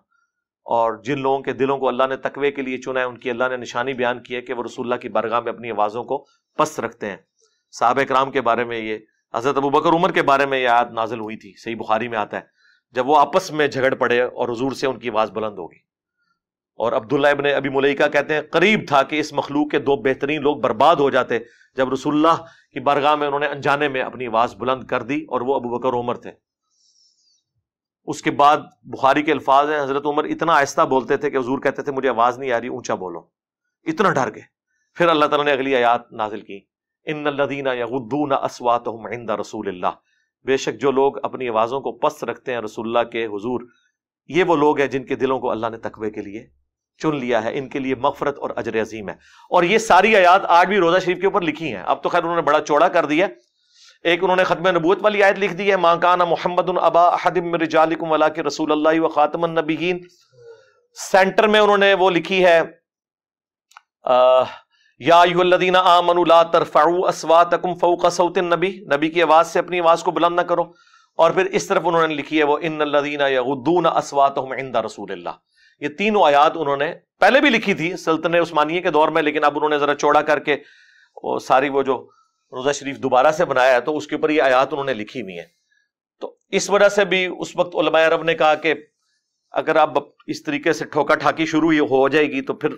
اور جن لوگوں کے دلوں کو اللہ نے تقوی کے لیے چنا ہے ان کی اللہ نے نشانی بیان کی ہے کہ وہ رسول اللہ کی بارگاہ میں اپنی آوازوں کو پست رکھتے ہیں. صحابہ کرام کے بارے میں یہ، حضرت ابوبکر عمر کے بارے میں یہ آیت نازل ہوئی تھی، صحیح بخاری میں آتا ہے، جب وہ آپس میں جھگڑ پڑے اور حضور سے ان کی آواز بلند ہوگی. اور عبداللہ ابن ابی ملیکہ کہتے ہیں قریب تھا کہ اس مخلوق کے دو بہترین لوگ برباد ہو جاتے جب رسول اللہ کی بارگاہ میں انہوں نے انجانے میں اپنی آواز بلند کر دی، اور وہ ابوبکر عمر تھے. اس کے بعد بخاری کے الفاظ ہیں حضرت عمر اتنا آہستہ بولتے تھے کہ حضور کہتے تھے مجھے آواز نہیں آ رہی، اونچا بولو، اتنا ڈر گئے. پھر اللہ تعالیٰ نے اگلی آیات نازل کی ان الذین یغضون اصواتهم عند رسول اللہ، بے شک جو لوگ اپنی آوازوں کو پست رکھتے ہیں رسول اللہ کے حضور، یہ وہ لوگ ہیں جن کے دلوں کو اللہ نے تقوی کے لیے چن لیا ہے، ان کے لیے مغفرت اور اجر عظیم ہے. اور یہ ساری آیات آج بھی روزہ شریف کے اوپر لکھی ہیں. اب تو خیر انہوں نے بڑا چوڑا کر دیا، ایک انہوں نے ختم نبوت والی آیت لکھ دی ہے ما کان محمد ابا احد من رجالکم ولکن رسول اللہ وخاتم النبیین. سینٹر میں انہوں نے وہ لکھی ہے یا ایھا الذین آمنوا لا ترفعوا اصواتکم فوق صوت النبی، نبی کی آواز سے اپنی آواز کو بلند نہ کرو. اور پھر اس طرف انہوں نے لکھی ہے وہ ان الذین یغضون اصواتهم عند رسول اللہ. یہ تینوں آیات انہوں نے پہلے بھی لکھی تھی سلطنت عثمانیہ کے دور میں، لیکن اب انہوں نے ذرا چوڑا کر کے وہ ساری وہ جو روزہ شریف دوبارہ سے بنایا ہے تو اس کے اوپر یہ آیات انہوں نے لکھی ہوئی ہیں. تو اس وجہ سے بھی اس وقت علماء عرب نے کہا کہ اگر اب اس طریقے سے ٹھوکا ٹھاکی شروع ہو جائے گی تو پھر،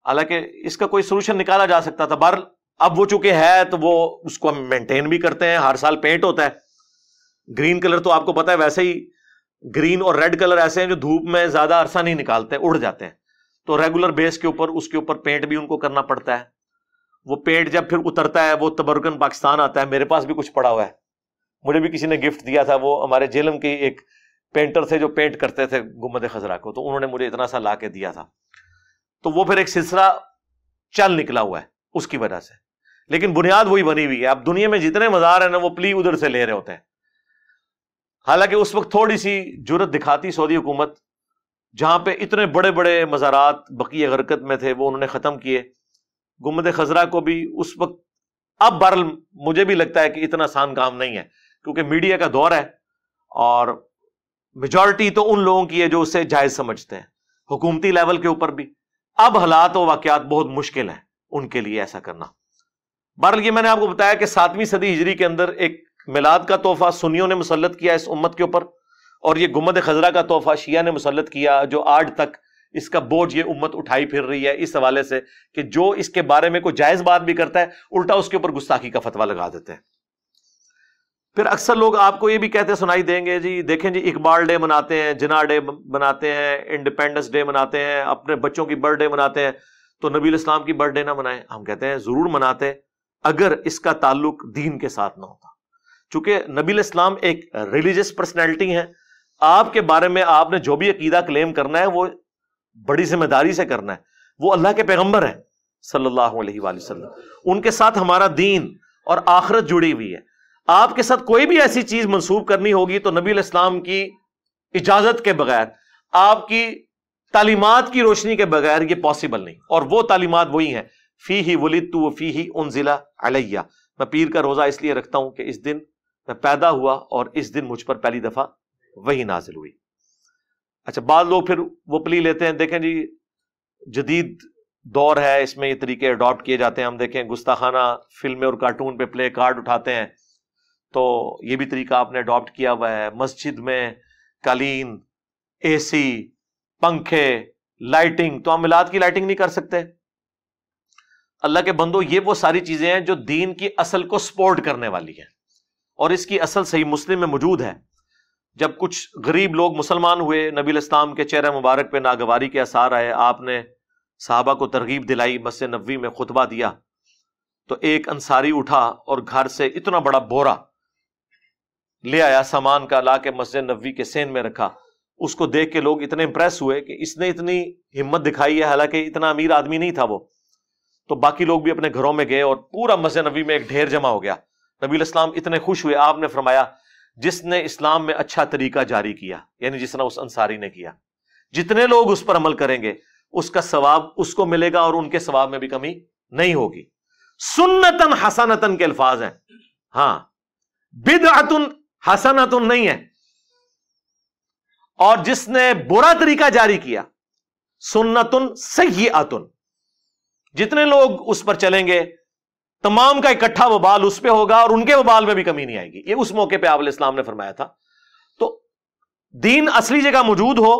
حالانکہ اس کا کوئی سولوشن نکالا جا سکتا تھا. بہرحال اب وہ چونکہ ہے تو وہ اس کو ہم مینٹین بھی کرتے ہیں، ہر سال پینٹ ہوتا ہے. گرین کلر تو آپ کو پتا ہے، ویسے ہی گرین اور ریڈ کلر ایسے ہیں جو دھوپ میں زیادہ عرصہ نہیں نکالتے، اڑ جاتے ہیں. تو ریگولر بیس کے اوپر اس کے اوپر پینٹ بھی ان کو کرنا پڑتا ہے. وہ پینٹ جب پھر اترتا ہے وہ تبرکن پاکستان آتا ہے. میرے پاس بھی کچھ پڑا ہوا ہے، مجھے بھی کسی نے گفٹ دیا تھا، وہ ہمارے جیلم کے ایک پینٹر تھے جو پینٹ کرتے تھے گنبد خضرا کو، تو انہوں نے مجھے اتنا سا لا کے دیا تھا. تو وہ پھر ایک سلسلہ چل نکلا ہوا ہے اس کی وجہ سے، لیکن بنیاد وہی بنی ہوئی ہے. اب دنیا میں جتنے مزار ہیں نا وہ پلی ادھر سے لے رہے ہوتے ہیں. حالانکہ اس وقت تھوڑی سی جرت دکھاتی سعودی حکومت، جہاں پہ اتنے بڑے بڑے مزارات بقیہ غرقت میں تھے وہ انہوں نے ختم کیے. گنبد خضرا کو بھی اس وقت، اب بہرحال مجھے بھی لگتا ہے کہ اتنا آسان کام نہیں ہے، کیونکہ میڈیا کا دور ہے اور میجورٹی تو ان لوگوں کی ہے جو اسے جائز سمجھتے ہیں، حکومتی لیول کے اوپر بھی. اب حالات و واقعات بہت مشکل ہیں ان کے لیے ایسا کرنا. بہرحال یہ میں نے آپ کو بتایا کہ 7ویں صدی ہجری کے اندر ایک میلاد کا تحفہ سنیوں نے مسلط کیا اس امت کے اوپر، اور یہ گنبد خضرا کا تحفہ شیعہ نے مسلط کیا، جو آج تک اس کا بوجھ یہ امت اٹھائی پھر رہی ہے اس حوالے سے کہ جو اس کے بارے میں کوئی جائز بات بھی کرتا ہے الٹا اس کے اوپر گستاخی کا فتویٰ لگا دیتے ہیں. پھر اکثر لوگ آپ کو یہ بھی کہتے سنائی دیں گے جی دیکھیں جی اقبال ڈے مناتے ہیں، جناح ڈے مناتے ہیں، انڈیپینڈنس ڈے مناتے ہیں، اپنے بچوں کی برتھ ڈے مناتے ہیں، تو نبی الاسلام کی برتھ ڈے نہ منائیں. ہم کہتے ہیں ضرور مناتے اگر اس کا تعلق دین کے ساتھ نہ ہوتا. چونکہ نبی الاسلام ایک ریلیجس پرسنالٹی ہے، آپ کے بارے میں آپ نے جو بھی عقیدہ کلیم کرنا ہے وہ بڑی ذمہ داری سے کرنا ہے. وہ اللہ کے پیغمبر ہیں صلی اللہ علیہ وآلہ وسلم، ان کے ساتھ ہمارا دین اور آخرت جڑی ہوئی ہے. آپ کے ساتھ کوئی بھی ایسی چیز منسوب کرنی ہوگی تو نبی الاسلام کی اجازت کے بغیر، آپ کی تعلیمات کی روشنی کے بغیر یہ پاسبل نہیں. اور وہ تعلیمات وہی ہیں فیہ ولدت وفیہ انزل علیہ. میں پیر کا روزہ اس لیے رکھتا ہوں کہ اس دن میں پیدا ہوا اور اس دن مجھ پر پہلی دفعہ وہی نازل ہوئی. اچھا بعض لوگ پھر وہ پلی لیتے ہیں، دیکھیں جی جدید دور ہے، اس میں یہ طریقے اڈاپٹ کیے جاتے ہیں. ہم دیکھیں گستاخانہ فلمیں اور کارٹون پہ پلے کارڈ اٹھاتے ہیں، تو یہ بھی طریقہ آپ نے اڈاپٹ کیا ہوا ہے. مسجد میں قالین، اے سی، پنکھے، لائٹنگ، تو ہم میلاد کی لائٹنگ نہیں کر سکتے. اللہ کے بندو یہ وہ ساری چیزیں ہیں جو دین کی اصل کو سپورٹ کرنے والی ہیں، اور اس کی اصل صحیح مسلم میں موجود ہے. جب کچھ غریب لوگ مسلمان ہوئے، نبی الاسلام کے چہرہ مبارک پہ ناگواری کے آثار آئے، آپ نے صحابہ کو ترغیب دلائی، مسجد نبوی میں خطبہ دیا، تو ایک انصاری اٹھا اور گھر سے اتنا بڑا بورا لے آیا سامان کا، لا کے مسجد نبوی کے سین میں رکھا. اس کو دیکھ کے لوگ اتنے امپریس ہوئے کہ اس نے اتنی ہمت دکھائی ہے، حالانکہ اتنا امیر آدمی نہیں تھا وہ. تو باقی لوگ بھی اپنے گھروں میں گئے اور پورا مسجد نبوی میں ایک ڈھیر جمع ہو گیا. نبی الاسلام اتنے خوش ہوئے، آپ نے فرمایا جس نے اسلام میں اچھا طریقہ جاری کیا، یعنی جس طرح اس انصاری نے کیا، جتنے لوگ اس پر عمل کریں گے اس کا ثواب اس کو ملے گا اور ان کے ثواب میں بھی کمی نہیں ہوگی. سنتن حسنتن کے الفاظ ہیں. ہاں بدعتن حسنتن نہیں ہے. اور جس نے برا طریقہ جاری کیا سنتن سیئتن. جتنے لوگ اس پر چلیں گے تمام کا اکٹھا وبال اس پہ ہوگا اور ان کے وبال میں بھی کمی نہیں آئے گی. یہ اس موقع پہ آپ علیہ السلام نے فرمایا تھا. تو دین اصلی جگہ موجود ہو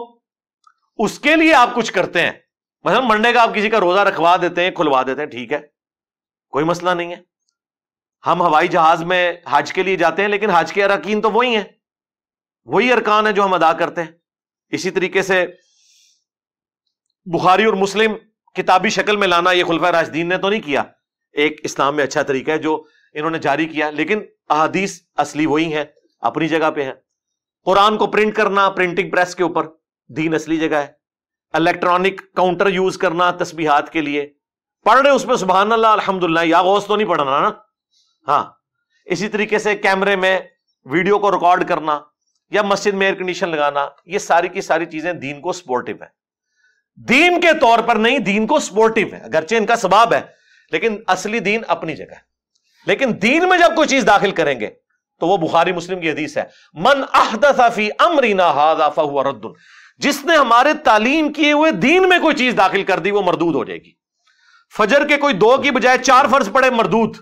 اس کے لیے آپ کچھ کرتے ہیں. مثلا منڈے کا آپ کسی کا روزہ رکھوا دیتے ہیں, کھلوا دیتے ہیں, ٹھیک ہے, کوئی مسئلہ نہیں ہے. ہم ہوائی جہاز میں حج کے لیے جاتے ہیں لیکن حج کے ارکان تو وہی ہیں, وہی ارکان ہیں جو ہم ادا کرتے ہیں. اسی طریقے سے بخاری اور مسلم کتابی شکل میں لانا یہ خلفائے راشدین نے تو نہیں کیا, ایک اسلام میں اچھا طریقہ ہے جو انہوں نے جاری کیا, لیکن احادیث اصلی وہی ہیں, اپنی جگہ پہ ہیں. قرآن کو پرنٹ کرنا پرنٹنگ پریس کے اوپر دین اصلی جگہ ہے. الیکٹرانک کاؤنٹر یوز کرنا تسبیحات کے لیے, پڑھ رہے اس میں سبحان اللہ الحمدللہ, یا غوث تو نہیں پڑھنا نا. ہاں اسی طریقے سے کیمرے میں ویڈیو کو ریکارڈ کرنا یا مسجد میں ایئر کنڈیشن لگانا, یہ ساری کی ساری چیزیں دین کو سپورٹیو ہے. دین کے طور پر نہیں, دین کو سپورٹیو ہے, اگرچہ ان کا سباب ہے لیکن اصلی دین اپنی جگہ ہے. لیکن دین میں جب کوئی چیز داخل کریں گے تو وہ بخاری مسلم کی حدیث ہے, من احدث فی امرنا ھذا فہو رد. جس نے ہمارے تعلیم کیے ہوئے دین میں کوئی چیز داخل کر دی وہ مردود ہو جائے گی. فجر کے کوئی 2 کی بجائے 4 فرض پڑے مردود.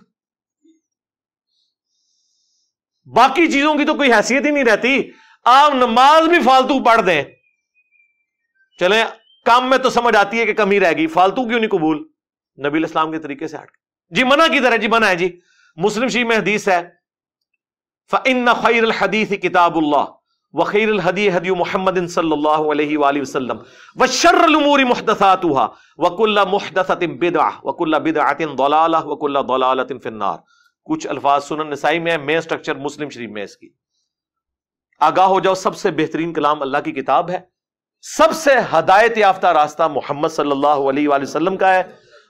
باقی چیزوں کی تو کوئی حیثیت ہی نہیں رہتی. آپ نماز بھی فالتو پڑھ دیں, چلیں کام میں تو سمجھ آتی ہے کہ کمی رہ گئی, فالتو کیوں نہیں قبول؟ نبی علیہ السلام کے طریقے سے ہٹ جی منع کدھر ہے؟ جی منع ہے جی. مسلم شریف میں حدیث ہے فَإِنَّ خَيْرَ الْحَدِيثِ كِتَابُ اللَّهِ وَخَيْرَ الْهَدِيِ هَدْيُ مُحَمَّدٍ صلی اللہ علیہ وآلہ وسلم وَشَرَّ الْأُمُورِ مُحْدَثَاتُهَا وَكُلَّ مُحْدَثَةٍ بِدْعَةٍ وَكُلَّ بِدْعَةٍ ضَلَالَةٍ وَكُلَّ ضَلَالَةٍ فِي النَّارِ. کچھ الفاظ سنن نسائی میں ہے, مین سٹرکچر مسلم شریف میں اس کی. آگاہ ہو جاؤ, سب سے بہترین کلام اللہ کی کتاب ہے, سب سے ہدایت یافتہ راستہ محمد صلی اللہ علیہ وآلہ وسلم کا ہے.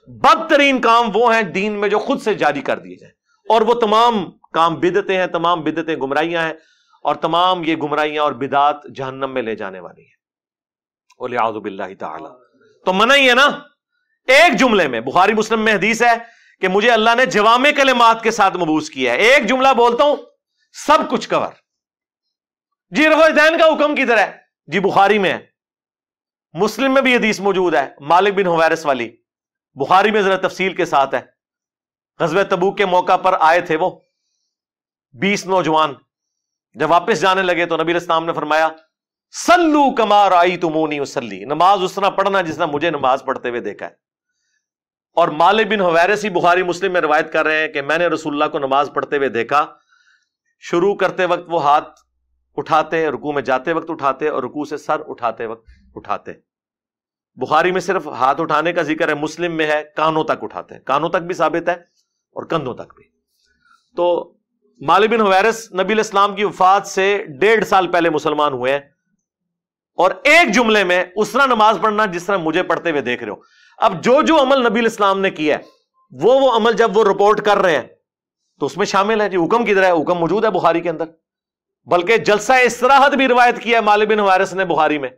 بدترین کام وہ ہیں دین میں جو خود سے جاری کر دیے جائیں, اور وہ تمام کام بدعتیں ہیں, تمام بدعتیں گمراہیاں ہیں, اور تمام یہ گمراہیاں اور بدعات جہنم میں لے جانے والی ہیں والعیاذ باللہ تعالی. تو منع ہی ہے نا. ایک جملے میں بخاری مسلم میں حدیث ہے کہ مجھے اللہ نے جوامع کلمات کے ساتھ مبعوث کیا ہے, ایک جملہ بولتا ہوں سب کچھ کور. جی رفع دین کا حکم کدھر ہے؟ جی بخاری میں ہے. مسلم میں بھی حدیث موجود ہے مالک بن حویرث والی, بخاری میں ذرا تفصیل کے ساتھ ہے. غزوہ تبوک کے موقع پر آئے تھے وہ 20 نوجوان, جب واپس جانے لگے تو نبی علیہ السلام نے فرمایا صلو کما رأیتمونی اصلی, نماز اس طرح پڑھنا جس طرح مجھے نماز پڑھتے ہوئے دیکھا ہے. اور مالک بن حویرث ہی بخاری مسلم میں روایت کر رہے ہیں کہ میں نے رسول اللہ کو نماز پڑھتے ہوئے دیکھا, شروع کرتے وقت وہ ہاتھ اٹھاتے, رکوع میں جاتے وقت اٹھاتے, اور رکوع سے سر اٹھاتے وقت اٹھاتے. بخاری میں صرف ہاتھ اٹھانے کا ذکر ہے, مسلم میں ہے کانوں تک اٹھاتے ہیں, کانوں تک بھی ثابت ہے اور کندھوں تک بھی. تو مالک بن حویرث نبی علیہ السلام کی وفات سے 1.5 سال پہلے مسلمان ہوئے ہیں, اور ایک جملے میں اس طرح نماز پڑھنا جس طرح مجھے پڑھتے ہوئے دیکھ رہے ہو. اب جو عمل نبی علیہ السلام نے کیا ہے وہ عمل جب وہ رپورٹ کر رہے ہیں تو اس میں شامل ہے. جی حکم کدھر ہے؟ حکم موجود ہے بخاری کے اندر, بلکہ جلسہ استراحت بھی روایت کیا ہے مالک بن حویرث نے بخاری میں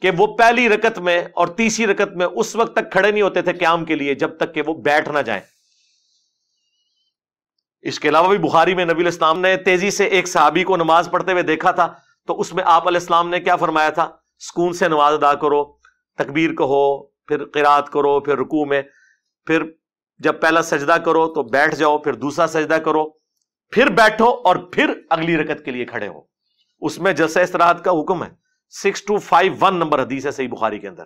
کہ وہ پہلی رکعت میں اور تیسری رکعت میں اس وقت تک کھڑے نہیں ہوتے تھے قیام کے لیے جب تک کہ وہ بیٹھ نہ جائیں. اس کے علاوہ بھی بخاری میں نبی علیہ السلام نے تیزی سے ایک صحابی کو نماز پڑھتے ہوئے دیکھا تھا, تو اس میں آپ علیہ السلام نے کیا فرمایا تھا؟ سکون سے نماز ادا کرو, تکبیر کہو, پھر قرات کرو, پھر رکوع میں, پھر جب پہلا سجدہ کرو تو بیٹھ جاؤ, پھر دوسرا سجدہ کرو, پھر بیٹھو, اور پھر اگلی رکعت کے لیے کھڑے ہو. اس میں جلسہ استراحت کا حکم ہے. 6251 نمبر حدیث ہے صحیح بخاری کے اندر.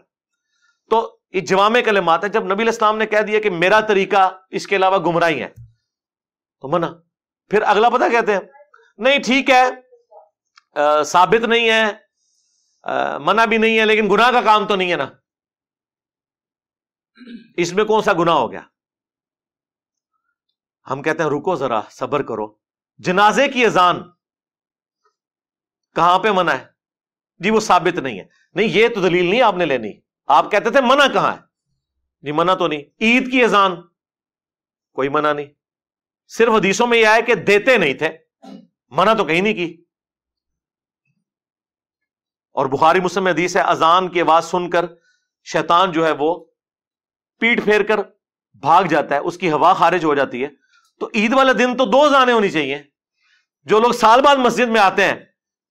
تو یہ جوامع کلمات ہے. جب نبی علیہ السلام نے کہہ دیا کہ میرا طریقہ اس کے علاوہ گمراہی ہے تو منع. پھر اگلا پتہ کہتے ہیں نہیں ٹھیک ہے, ثابت نہیں ہے, منع بھی نہیں ہے, لیکن گناہ کا کام تو نہیں ہے نا, اس میں کون سا گناہ ہو گیا؟ ہم کہتے ہیں رکو ذرا, صبر کرو. جنازے کی اذان کہاں پہ منع ہے؟ جی وہ ثابت نہیں ہے. نہیں یہ تو دلیل نہیں آپ نے لینی. آپ کہتے تھے منع کہاں ہے؟ جی منع تو نہیں. عید کی اذان کوئی منع نہیں, صرف حدیثوں میں یہ آئے کہ دیتے نہیں تھے, منع تو کہیں نہیں کی. اور بخاری مسلم میں حدیث ہے اذان کی آواز سن کر شیطان جو ہے وہ پیٹ پھیر کر بھاگ جاتا ہے، اس کی ہوا خارج ہو جاتی ہے، تو عید والے دن تو 2 اذانیں ہونی چاہیے. جو لوگ سال بعد مسجد میں آتے ہیں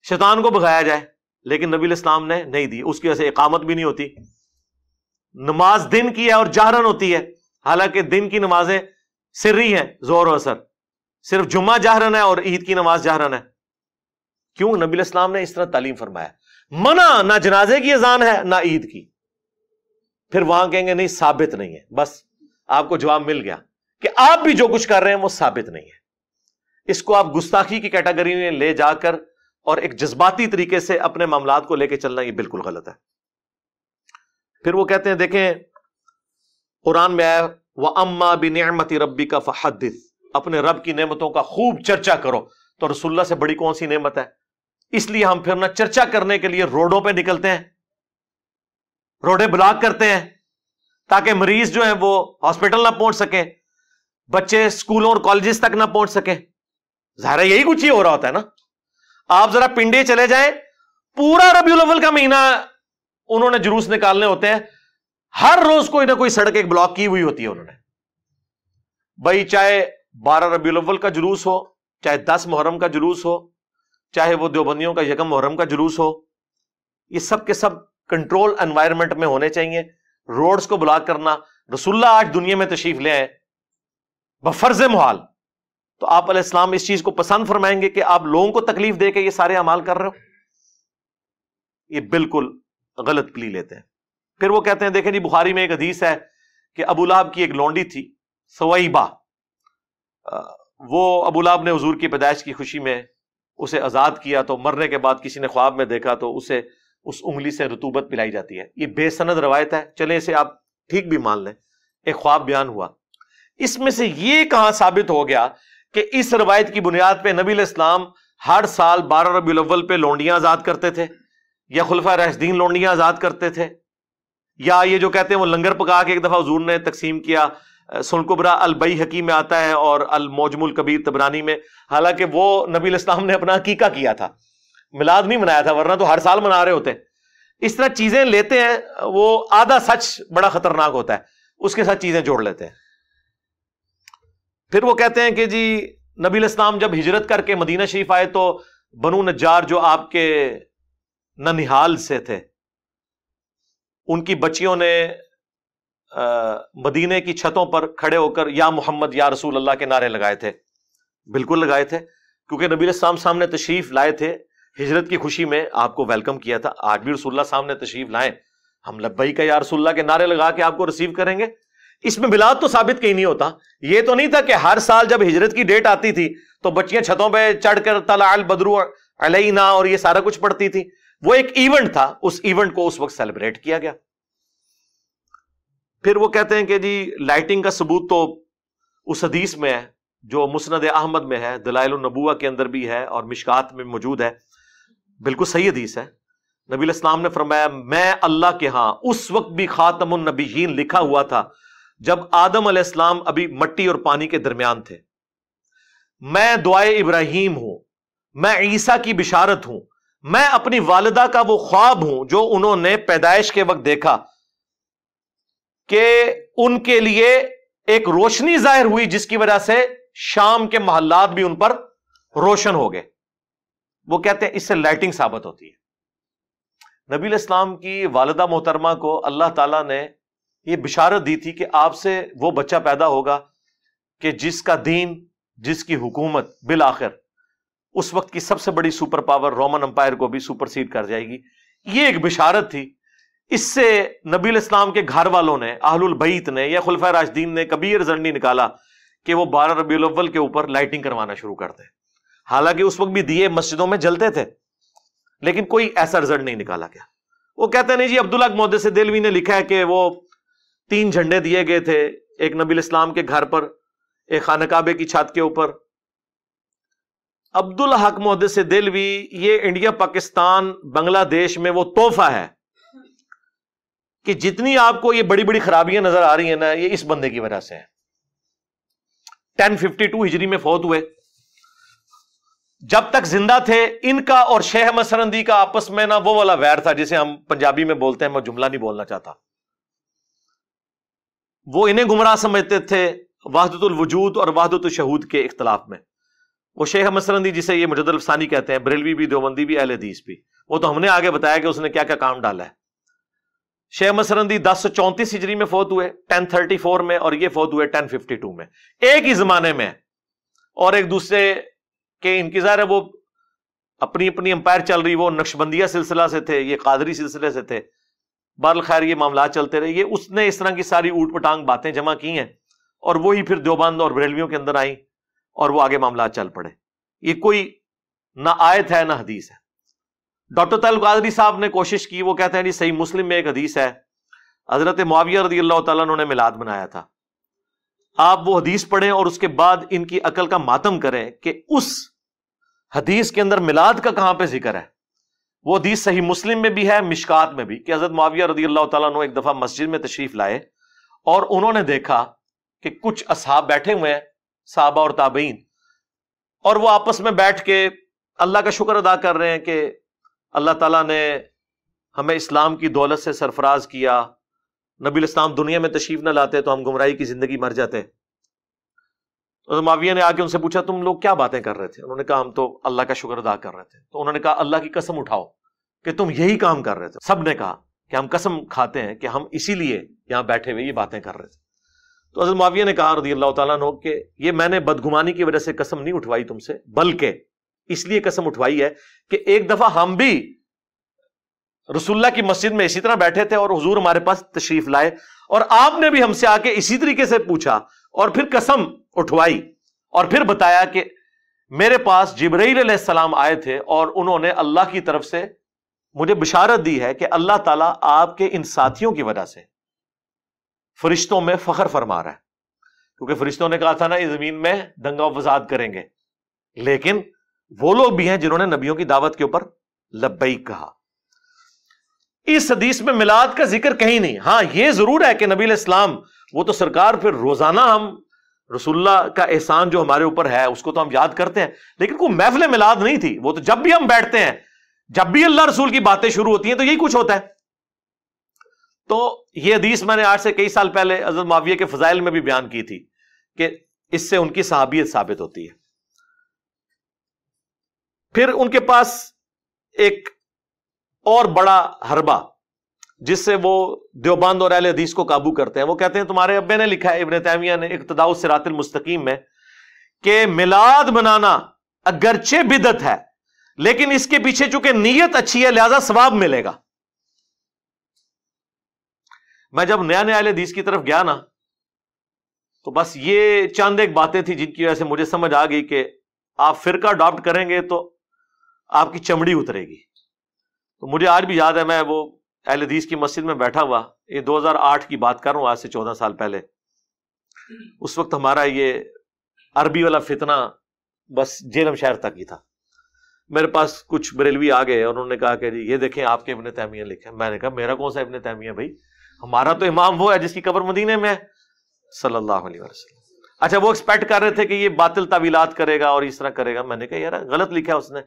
شیطان کو بھگایا جائے، لیکن نبی علیہ السلام نے نہیں دی. اس کی وجہ سے اقامت بھی نہیں ہوتی. نماز دن کی ہے اور جہرن ہوتی ہے، حالانکہ دن کی نمازیں سری ہیں، ظہر و عصر. صرف جمعہ جہرن ہے اور عید کی نماز جہرن ہے. کیوں؟ نبی علیہ السلام نے اس طرح تعلیم فرمایا. منع نہ جنازے کی اذان ہے نہ عید کی. پھر وہاں کہیں گے نہیں ثابت نہیں ہے. بس آپ کو جواب مل گیا کہ آپ بھی جو کچھ کر رہے ہیں وہ ثابت نہیں ہے. اس کو آپ گستاخی کی کیٹیگری میں لے جا کر اور ایک جذباتی طریقے سے اپنے معاملات کو لے کے چلنا یہ بالکل غلط ہے. پھر وہ کہتے ہیں، دیکھیں قرآن میں آیا وَأَمَّا بِنِعْمَةِ رَبِّكَ فَحَدِّثْ، اپنے رب کی نعمتوں کا خوب چرچا کرو. تو رسول اللہ سے بڑی کون سی نعمت ہے؟ اس لیے ہم پھر نہ چرچا کرنے کے لیے روڈوں پہ نکلتے ہیں، روڈیں بلاک کرتے ہیں تاکہ مریض جو ہیں وہ ہاسپٹل نہ پہنچ سکیں، بچے سکولوں اور کالجز تک نہ پہنچ سکیں. ظاہر ہے یہی کچھ ہی ہو رہا ہوتا ہے نا. آپ ذرا پنڈے چلے جائیں، پورا ربیع الاول کا مہینہ انہوں نے جلوس نکالنے ہوتے ہیں، ہر روز کوئی نہ کوئی سڑک ایک بلاک کی ہوئی ہوتی ہے انہوں نے. بھائی چاہے 12 ربیع الاول کا جلوس ہو، چاہے 10 محرم کا جلوس ہو، چاہے وہ دیوبندیوں کا 1 محرم کا جلوس ہو، یہ سب کے سب کنٹرول انوائرمنٹ میں ہونے چاہیے. روڈز کو بلاک کرنا، رسول اللہ آج دنیا میں تشریف لے آئے بفرض محال، تو آپ علیہ السلام اس چیز کو پسند فرمائیں گے کہ آپ لوگوں کو تکلیف دے کے یہ سارے اعمال کر رہے ہو؟ یہ بالکل غلط پلی لیتے ہیں. پھر وہ کہتے ہیں، دیکھیں جی بخاری میں ایک حدیث ہے کہ ابو لہب کی ایک لونڈی تھی سویبہ، وہ ابو لہب نے حضور کی پیدائش کی خوشی میں اسے آزاد کیا، تو مرنے کے بعد کسی نے خواب میں دیکھا تو اسے اس انگلی سے رطوبت پلائی جاتی ہے. یہ بے سند روایت ہے، چلیں اسے آپ ٹھیک بھی مان لیں، ایک خواب بیان ہوا. اس میں سے یہ کہاں ثابت ہو گیا کہ اس روایت کی بنیاد پہ نبی علیہ السلام ہر سال 12 ربیع الاول پہ لونڈیاں آزاد کرتے تھے، یا خلفائے راشدین لونڈیاں آزاد کرتے تھے، یا یہ جو کہتے ہیں وہ لنگر پکا کے ایک دفعہ حضور نے تقسیم کیا. سنن کبریٰ البیہقی میں آتا ہے اور المعجم الکبیر طبرانی میں. حالانکہ وہ نبی علیہ السلام نے اپنا عقیقہ کیا تھا، میلاد نہیں منایا تھا، ورنہ تو ہر سال منا رہے ہوتے. اس طرح چیزیں لیتے ہیں، وہ آدھا سچ بڑا خطرناک ہوتا ہے، اس کے ساتھ چیزیں جوڑ لیتے ہیں. پھر وہ کہتے ہیں کہ جی نبی علیہ السلام جب ہجرت کر کے مدینہ شریف آئے تو بنو نجار جو آپ کے ننہال سے تھے، ان کی بچیوں نے مدینے کی چھتوں پر کھڑے ہو کر یا محمد یا رسول اللہ کے نعرے لگائے تھے. بالکل لگائے تھے، کیونکہ نبی علیہ السلام سامنے تشریف لائے تھے، ہجرت کی خوشی میں آپ کو ویلکم کیا تھا. آج بھی رسول اللہ سامنے تشریف لائیں، ہم لبیک یا رسول اللہ کے نعرے لگا کے آپ کو ریسیو کریں گے. اس میں میلاد تو ثابت کہیں نہیں ہوتا. یہ تو نہیں تھا کہ ہر سال جب ہجرت کی ڈیٹ آتی تھی تو بچیاں چھتوں پہ چڑھ کر طلع البدر علینا اور یہ سارا کچھ پڑھتی تھی. وہ ایک ایونٹ تھا، اس ایونٹ کو اس وقت سیلیبریٹ کیا گیا. پھر وہ کہتے ہیں کہ جی لائٹنگ کا ثبوت تو اس حدیث میں ہے جو مسند احمد میں ہے، دلائل النبوہ کے اندر بھی ہے اور مشکات میں موجود ہے. بالکل صحیح حدیث ہے. نبی علیہ السلام نے فرمایا میں اللہ کے ہاں اس وقت بھی خاتم النبیین لکھا ہوا تھا جب آدم علیہ السلام ابھی مٹی اور پانی کے درمیان تھے. میں دعائے ابراہیم ہوں، میں عیسیٰ کی بشارت ہوں، میں اپنی والدہ کا وہ خواب ہوں جو انہوں نے پیدائش کے وقت دیکھا کہ ان کے لیے ایک روشنی ظاہر ہوئی جس کی وجہ سے شام کے محلات بھی ان پر روشن ہو گئے. وہ کہتے ہیں اس سے لائٹنگ ثابت ہوتی ہے. نبی علیہ السلام کی والدہ محترمہ کو اللہ تعالیٰ نے یہ بشارت دی تھی کہ آپ سے وہ بچہ پیدا ہوگا کہ جس کا دین، جس کی حکومت بالآخر اس وقت کی سب سے بڑی سپر پاور رومن امپائر کو بھی سپر سیڈ کر جائے گی. یہ ایک بشارت تھی. اس سے نبی علیہ السلام کے گھر والوں نے، اہل البیت نے یا خلفائے راشدین نے کبھی یہ رزلٹ نہیں نکالا کہ وہ 12 ربیع الاول کے اوپر لائٹنگ کروانا شروع کرتے. حالانکہ اس وقت بھی دیے مسجدوں میں جلتے تھے، لیکن کوئی ایسا رزلٹ نہیں نکالا گیا. وہ کہتے ہیں نہیں جی عبداللہ محدث دہلوی نے لکھا ہے کہ وہ 3 جھنڈے دیے گئے تھے، ایک نبی علیہ السلام کے گھر پر، ایک خانہ کعبے کی چھت کے اوپر. عبدالحق محدث دہلوی یہ انڈیا پاکستان بنگلہ دیش میں وہ تحفہ ہے کہ جتنی آپ کو یہ بڑی بڑی خرابیاں نظر آ رہی ہیں نا، یہ اس بندے کی وجہ سے ہیں. 1052 ہجری میں فوت ہوئے. جب تک زندہ تھے ان کا اور شیخ احمد سرندی کا آپس میں نا وہ والا ویر تھا جسے ہم پنجابی میں بولتے ہیں، میں جملہ نہیں بولنا چاہتا، وہ انہیں گمراہ سمجھتے تھے وحدت الوجود اور وحدت الشہود کے اختلاف میں. وہ شیخ احمد سرندی جسے یہ مجدد الفسانی کہتے ہیں، بریلوی بھی، دیوبندی بھی، اہل حدیث بھی، وہ تو ہم نے آگے بتایا کہ اس نے کیا کیا کام ڈالا ہے. شیخ احمد سرندی 1034 ہجری میں فوت ہوئے 1034 میں، اور یہ فوت ہوئے 1052 میں، ایک ہی زمانے میں، اور ایک دوسرے کے ان کی ظاہر ہے وہ اپنی اپنی امپائر چل رہی، وہ نقشبندیہ سلسلہ سے تھے، یہ قادری سلسلے سے تھے. بہرحال خیر یہ معاملات چلتے رہے. یہ اس نے اس طرح کی ساری اوٹ پٹانگ باتیں جمع کی ہیں، اور وہی پھر دیوبند اور بریلویوں کے اندر آئیں، اور وہ آگے معاملات چل پڑے. یہ کوئی نہ آیت ہے نہ حدیث ہے. ڈاکٹر طاہر القادری صاحب نے کوشش کی، وہ کہتے ہیں جی صحیح مسلم میں ایک حدیث ہے، حضرت معاویہ رضی اللہ تعالیٰ عنہ نے میلاد منایا تھا. آپ وہ حدیث پڑھیں اور اس کے بعد ان کی عقل کا ماتم کریں کہ اس حدیث کے اندر میلاد کا کہاں پہ ذکر ہے. وہ حدیث صحیح مسلم میں بھی ہے، مشکات میں بھی، کہ حضرت معاویہ رضی اللہ تعالیٰ عنہ ایک دفعہ مسجد میں تشریف لائے اور انہوں نے دیکھا کہ کچھ اصحاب بیٹھے ہوئے ہیں، صحابہ اور تابعین، اور وہ آپس میں بیٹھ کے اللہ کا شکر ادا کر رہے ہیں کہ اللہ تعالیٰ نے ہمیں اسلام کی دولت سے سرفراز کیا، نبی الاسلام دنیا میں تشریف نہ لاتے تو ہم گمراہی کی زندگی مر جاتے. تو معاویہ نے آ کے ان سے پوچھا تم لوگ کیا باتیں کر رہے تھے؟ انہوں نے کہا ہم تو اللہ کا شکر ادا کر رہے تھے. تو انہوں نے کہا اللہ کی قسم اٹھاؤ کہ تم یہی کام کر رہے تھے. سب نے کہا کہ ہم قسم کھاتے ہیں کہ ہم اسی لیے یہاں بیٹھے ہوئے یہ باتیں کر رہے تھے. تو حضرت معاویہ نے کہا رضی اللہ تعالیٰ عنہ کہ یہ میں نے بدگمانی کی وجہ سے قسم نہیں اٹھوائی تم سے، بلکہ اس لیے قسم اٹھوائی ہے کہ ایک دفعہ ہم بھی رسول اللہ کی مسجد میں اسی طرح بیٹھے تھے اور حضور ہمارے پاس تشریف لائے، اور آپ نے بھی ہم سے آ کے اسی طریقے سے پوچھا اور پھر قسم اٹھوائی اور پھر بتایا کہ میرے پاس جبرائیل علیہ السلام آئے تھے اور انہوں نے اللہ کی طرف سے مجھے بشارت دی ہے کہ اللہ تعالیٰ آپ کے ان ساتھیوں کی وجہ سے فرشتوں میں فخر فرما رہا ہے. کیونکہ فرشتوں نے کہا تھا نا اس زمین میں دنگا و فساد کریں گے، لیکن وہ لوگ بھی ہیں جنہوں نے نبیوں کی دعوت کے اوپر لبیک کہا. اس حدیث میں میلاد کا ذکر کہیں نہیں. ہاں یہ ضرور ہے کہ نبی علیہ السلام وہ تو سرکار پھر روزانہ ہم رسول اللہ کا احسان جو ہمارے اوپر ہے اس کو تو ہم یاد کرتے ہیں، لیکن کوئی محفل میلاد نہیں تھی. وہ تو جب بھی ہم بیٹھتے ہیں، جب بھی اللہ رسول کی باتیں شروع ہوتی ہیں تو یہی کچھ ہوتا ہے. تو یہ حدیث میں نے آج سے کئی سال پہلے حضرت معاویہ کے فضائل میں بھی بیان کی تھی کہ اس سے ان کی صحابیت ثابت ہوتی ہے. پھر ان کے پاس ایک اور بڑا حربہ جس سے وہ دیوبند اور اہل حدیث کو قابو کرتے ہیں، وہ کہتے ہیں تمہارے ابے نے لکھا ہے، ابن تیمیہ نے اقتداء الصراط المستقیم میں، کہ میلاد منانا اگرچہ بدعت ہے لیکن اس کے پیچھے چونکہ نیت اچھی ہے لہذا ثواب ملے گا. میں جب نیا نیا اہل حدیث کی طرف گیا نا تو بس یہ چند ایک باتیں تھی جن کی وجہ سے مجھے سمجھ آ گئی کہ آپ فرقہ اڈاپٹ کریں گے تو آپ کی چمڑی اترے گی. تو مجھے آج بھی یاد ہے، میں وہ اہل حدیث کی مسجد میں بیٹھا ہوا، یہ 2008 کی بات کر رہا ہوں، آج سے 14 سال پہلے. اس وقت ہمارا یہ عربی والا فتنہ بس جیلم شہر تک ہی تھا. میرے پاس کچھ بریلوی آ گئے اور انہوں نے کہا کہ جی یہ دیکھیں آپ کے ابن تیمیہ لکھے. میں نے کہا میرا کون سا ابن تیمیہ بھائی، ہمارا تو امام وہ ہے جس کی قبر مدینے میں ہے صلی اللہ علیہ وسلم. اچھا وہ ایکسپیکٹ کر رہے تھے کہ یہ باطل تعویلات کرے گا اور اس طرح کرے گا. میں نے کہا یار غلط لکھا ہے اس نے.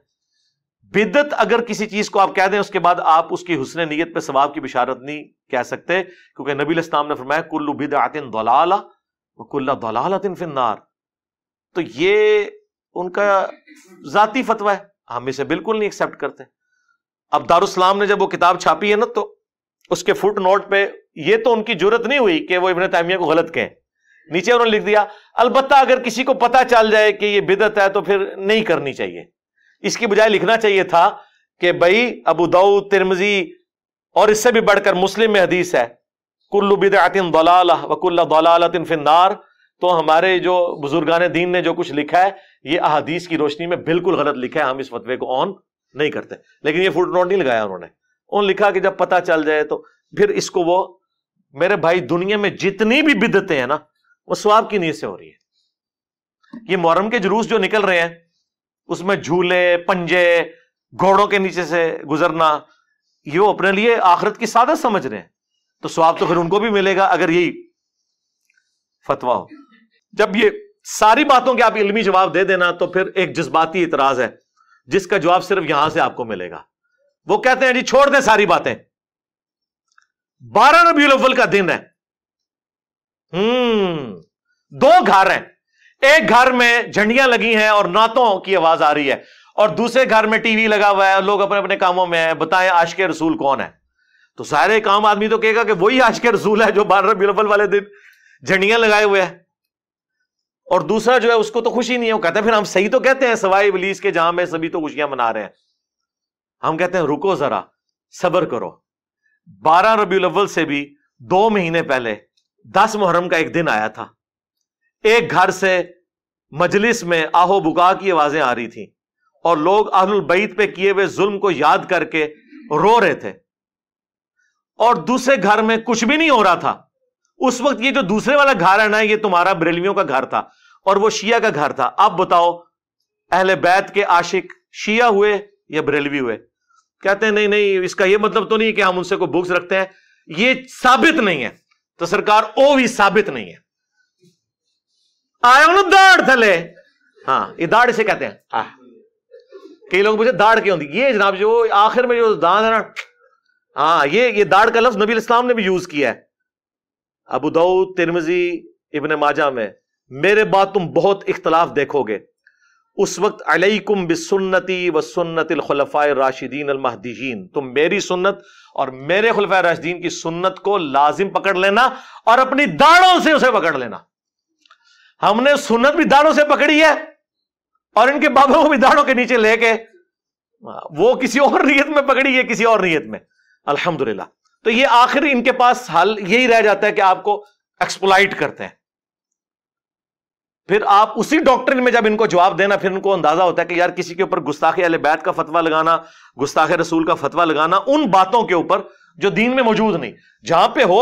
بدعت اگر کسی چیز کو آپ کہہ دیں اس کے بعد آپ اس کی حسن نیت پہ ثواب کی بشارت نہیں کہہ سکتے، کیونکہ نبی علیہ السلام نے فرمایا کل بدعۃ ضلالہ وکل ضلالۃ فی النار. تو یہ ان کا ذاتی فتویٰ ہے، ہم اسے بالکل نہیں ایکسپٹ کرتے. اب دارالاسلام نے جب وہ کتاب چھاپی ہے نا تو اس کے فٹ نوٹ پہ یہ تو ان کی جرت نہیں ہوئی کہ وہ ابن تیمیہ کو غلط کہیں، نیچے انہوں نے لکھ دیا البتہ اگر کسی کو پتہ چل جائے کہ یہ بدعت ہے تو پھر نہیں کرنی چاہیے. اس کی بجائے لکھنا چاہیے تھا کہ بھائی ابو داؤد، ترمذی اور اس سے بھی بڑھ کر مسلم میں حدیث ہے کل بدعۃ ضلالہ وکل ضلالۃ فی النار. تو ہمارے جو بزرگان دین نے جو کچھ لکھا ہے یہ احادیث کی روشنی میں بالکل غلط لکھا ہے، ہم اس فتوے کو آن نہیں کرتے. لیکن یہ فٹ نوٹ نہیں لگایا انہوں نے، انہوں نے لکھا کہ جب پتہ چل جائے تو پھر اس کو وہ میرے بھائی دنیا میں جتنی بھی بدعتیں ہیں نا وہ ثواب کی نیت سے ہو رہی ہے. یہ محرم کے جلوس جو نکل رہے ہیں اس میں جھولے، پنجے، گھوڑوں کے نیچے سے گزرنا، یہ وہ اپنے لیے آخرت کی سعادت سمجھ رہے ہیں، تو ثواب تو پھر ان کو بھی ملے گا اگر یہی فتویٰ ہو. جب یہ ساری باتوں کے آپ علمی جواب دے دینا تو پھر ایک جذباتی اعتراض ہے جس کا جواب صرف یہاں سے آپ کو ملے گا. وہ کہتے ہیں جی چھوڑ دیں ساری باتیں، 12 ربیع الاول کا دن ہے دو گھر ہیں، ایک گھر میں جھنڈیاں لگی ہیں اور نعتوں کی آواز آ رہی ہے، اور دوسرے گھر میں ٹی وی لگا ہوا ہے، لوگ اپنے اپنے کاموں میں ہیں، بتائیں عاشق رسول کون ہے؟ تو ظاہر ایک عام آدمی تو کہے گا کہ وہی عاشق رسول ہے جو 12 ربیع الاول والے دن جھنڈیاں لگائے ہوئے ہیں، اور دوسرا جو ہے اس کو تو خوشی نہیں ہے، وہ کہتے ہیں پھر ہم صحیح تو کہتے ہیں سوائے ابلیس کے جہاں میں سبھی تو خوشیاں منا رہے ہیں۔ ہم کہتے ہیں رکو ذرا، صبر کرو، 12 ربیع الاول سے بھی 2 مہینے پہلے 10 محرم کا ایک دن آیا تھا، ایک گھر سے مجلس میں آہو بکا کی آوازیں آ رہی تھیں اور لوگ اہل البیت پہ کیے ہوئے ظلم کو یاد کر کے رو رہے تھے، اور دوسرے گھر میں کچھ بھی نہیں ہو رہا تھا۔ اس وقت یہ جو دوسرے والا گھر ہے نا، یہ تمہارا بریلویوں کا گھر تھا اور وہ شیعہ کا گھر تھا۔ اب بتاؤ اہل بیت کے عاشق شیعہ ہوئے یا بریلوی ہوئے؟ کہتے ہیں نہیں نہیں، اس کا یہ مطلب تو نہیں کہ ہم ان سے کوئی بغض رکھتے ہیں، یہ ثابت نہیں ہے۔ تو سرکار او بھی ثابت نہیں ہے، آیا انہوں داڑھ تھلے، ہاں یہ داڑھ اسے کہتے ہیں۔ کئی لوگ پوچھے داڑھ کیوں دی؟ یہ جناب جو آخر میں جو داڑھ ہے نا، ہاں یہ داڑھ کا لفظ نبی علیہ السلام نے بھی یوز کیا ہے، ابو داؤد، ترمذی، ابن ماجہ میں۔ میرے بعد تم بہت اختلاف دیکھو گے، اس وقت علیکم بسنتی وسنت الخلفاء الراشدین المہدیین، تم میری سنت اور میرے خلفاء راشدین کی سنت کو لازم پکڑ لینا اور اپنی داڑھوں سے اسے پکڑ لینا۔ ہم نے سنت بھی داڑھوں سے پکڑی ہے اور ان کے بابوں کو بھی داڑھوں کے نیچے لے کے وہ کسی اور نیت میں پکڑی ہے، کسی اور نیت میں، الحمدللہ۔ تو یہ آخر ان کے پاس حل یہی رہ جاتا ہے کہ آپ کو ایکسپلائٹ کرتے ہیں۔ پھر آپ اسی ڈاکٹرن میں جب ان کو جواب دینا، پھر ان کو اندازہ ہوتا ہے کہ یار کسی کے اوپر گستاخی اہل بیت کا فتویٰ لگانا، گستاخ رسول کا فتویٰ لگانا ان باتوں کے اوپر جو دین میں موجود نہیں، جہاں پہ ہو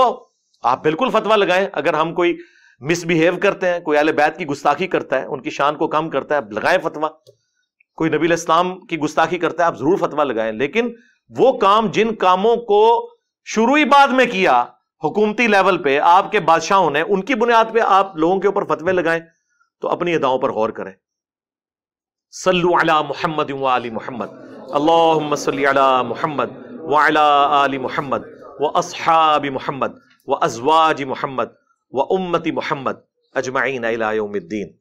آپ بالکل فتویٰ لگائیں۔ اگر ہم کوئی مس بہیو کرتے ہیں، کوئی اہل بیت کی گستاخی کرتا ہے، ان کی شان کو کم کرتا ہے، لگائیں فتویٰ۔ کوئی نبی علیہ السلام کی گستاخی کرتا ہے، آپ ضرور فتویٰ لگائیں، لیکن وہ کام جن کاموں کو شروعی بعد میں کیا حکومتی لیول پہ آپ کے بادشاہوں نے، ان کی بنیاد پہ آپ لوگوں کے اوپر فتوے لگائیں، تو اپنی اداؤں پر غور کریں۔ صلو علی محمد وآل محمد، اللہم صلی علی محمد وعلی آل محمد واصحاب محمد وازواج محمد وامت محمد اجمعین الی یوم الدین۔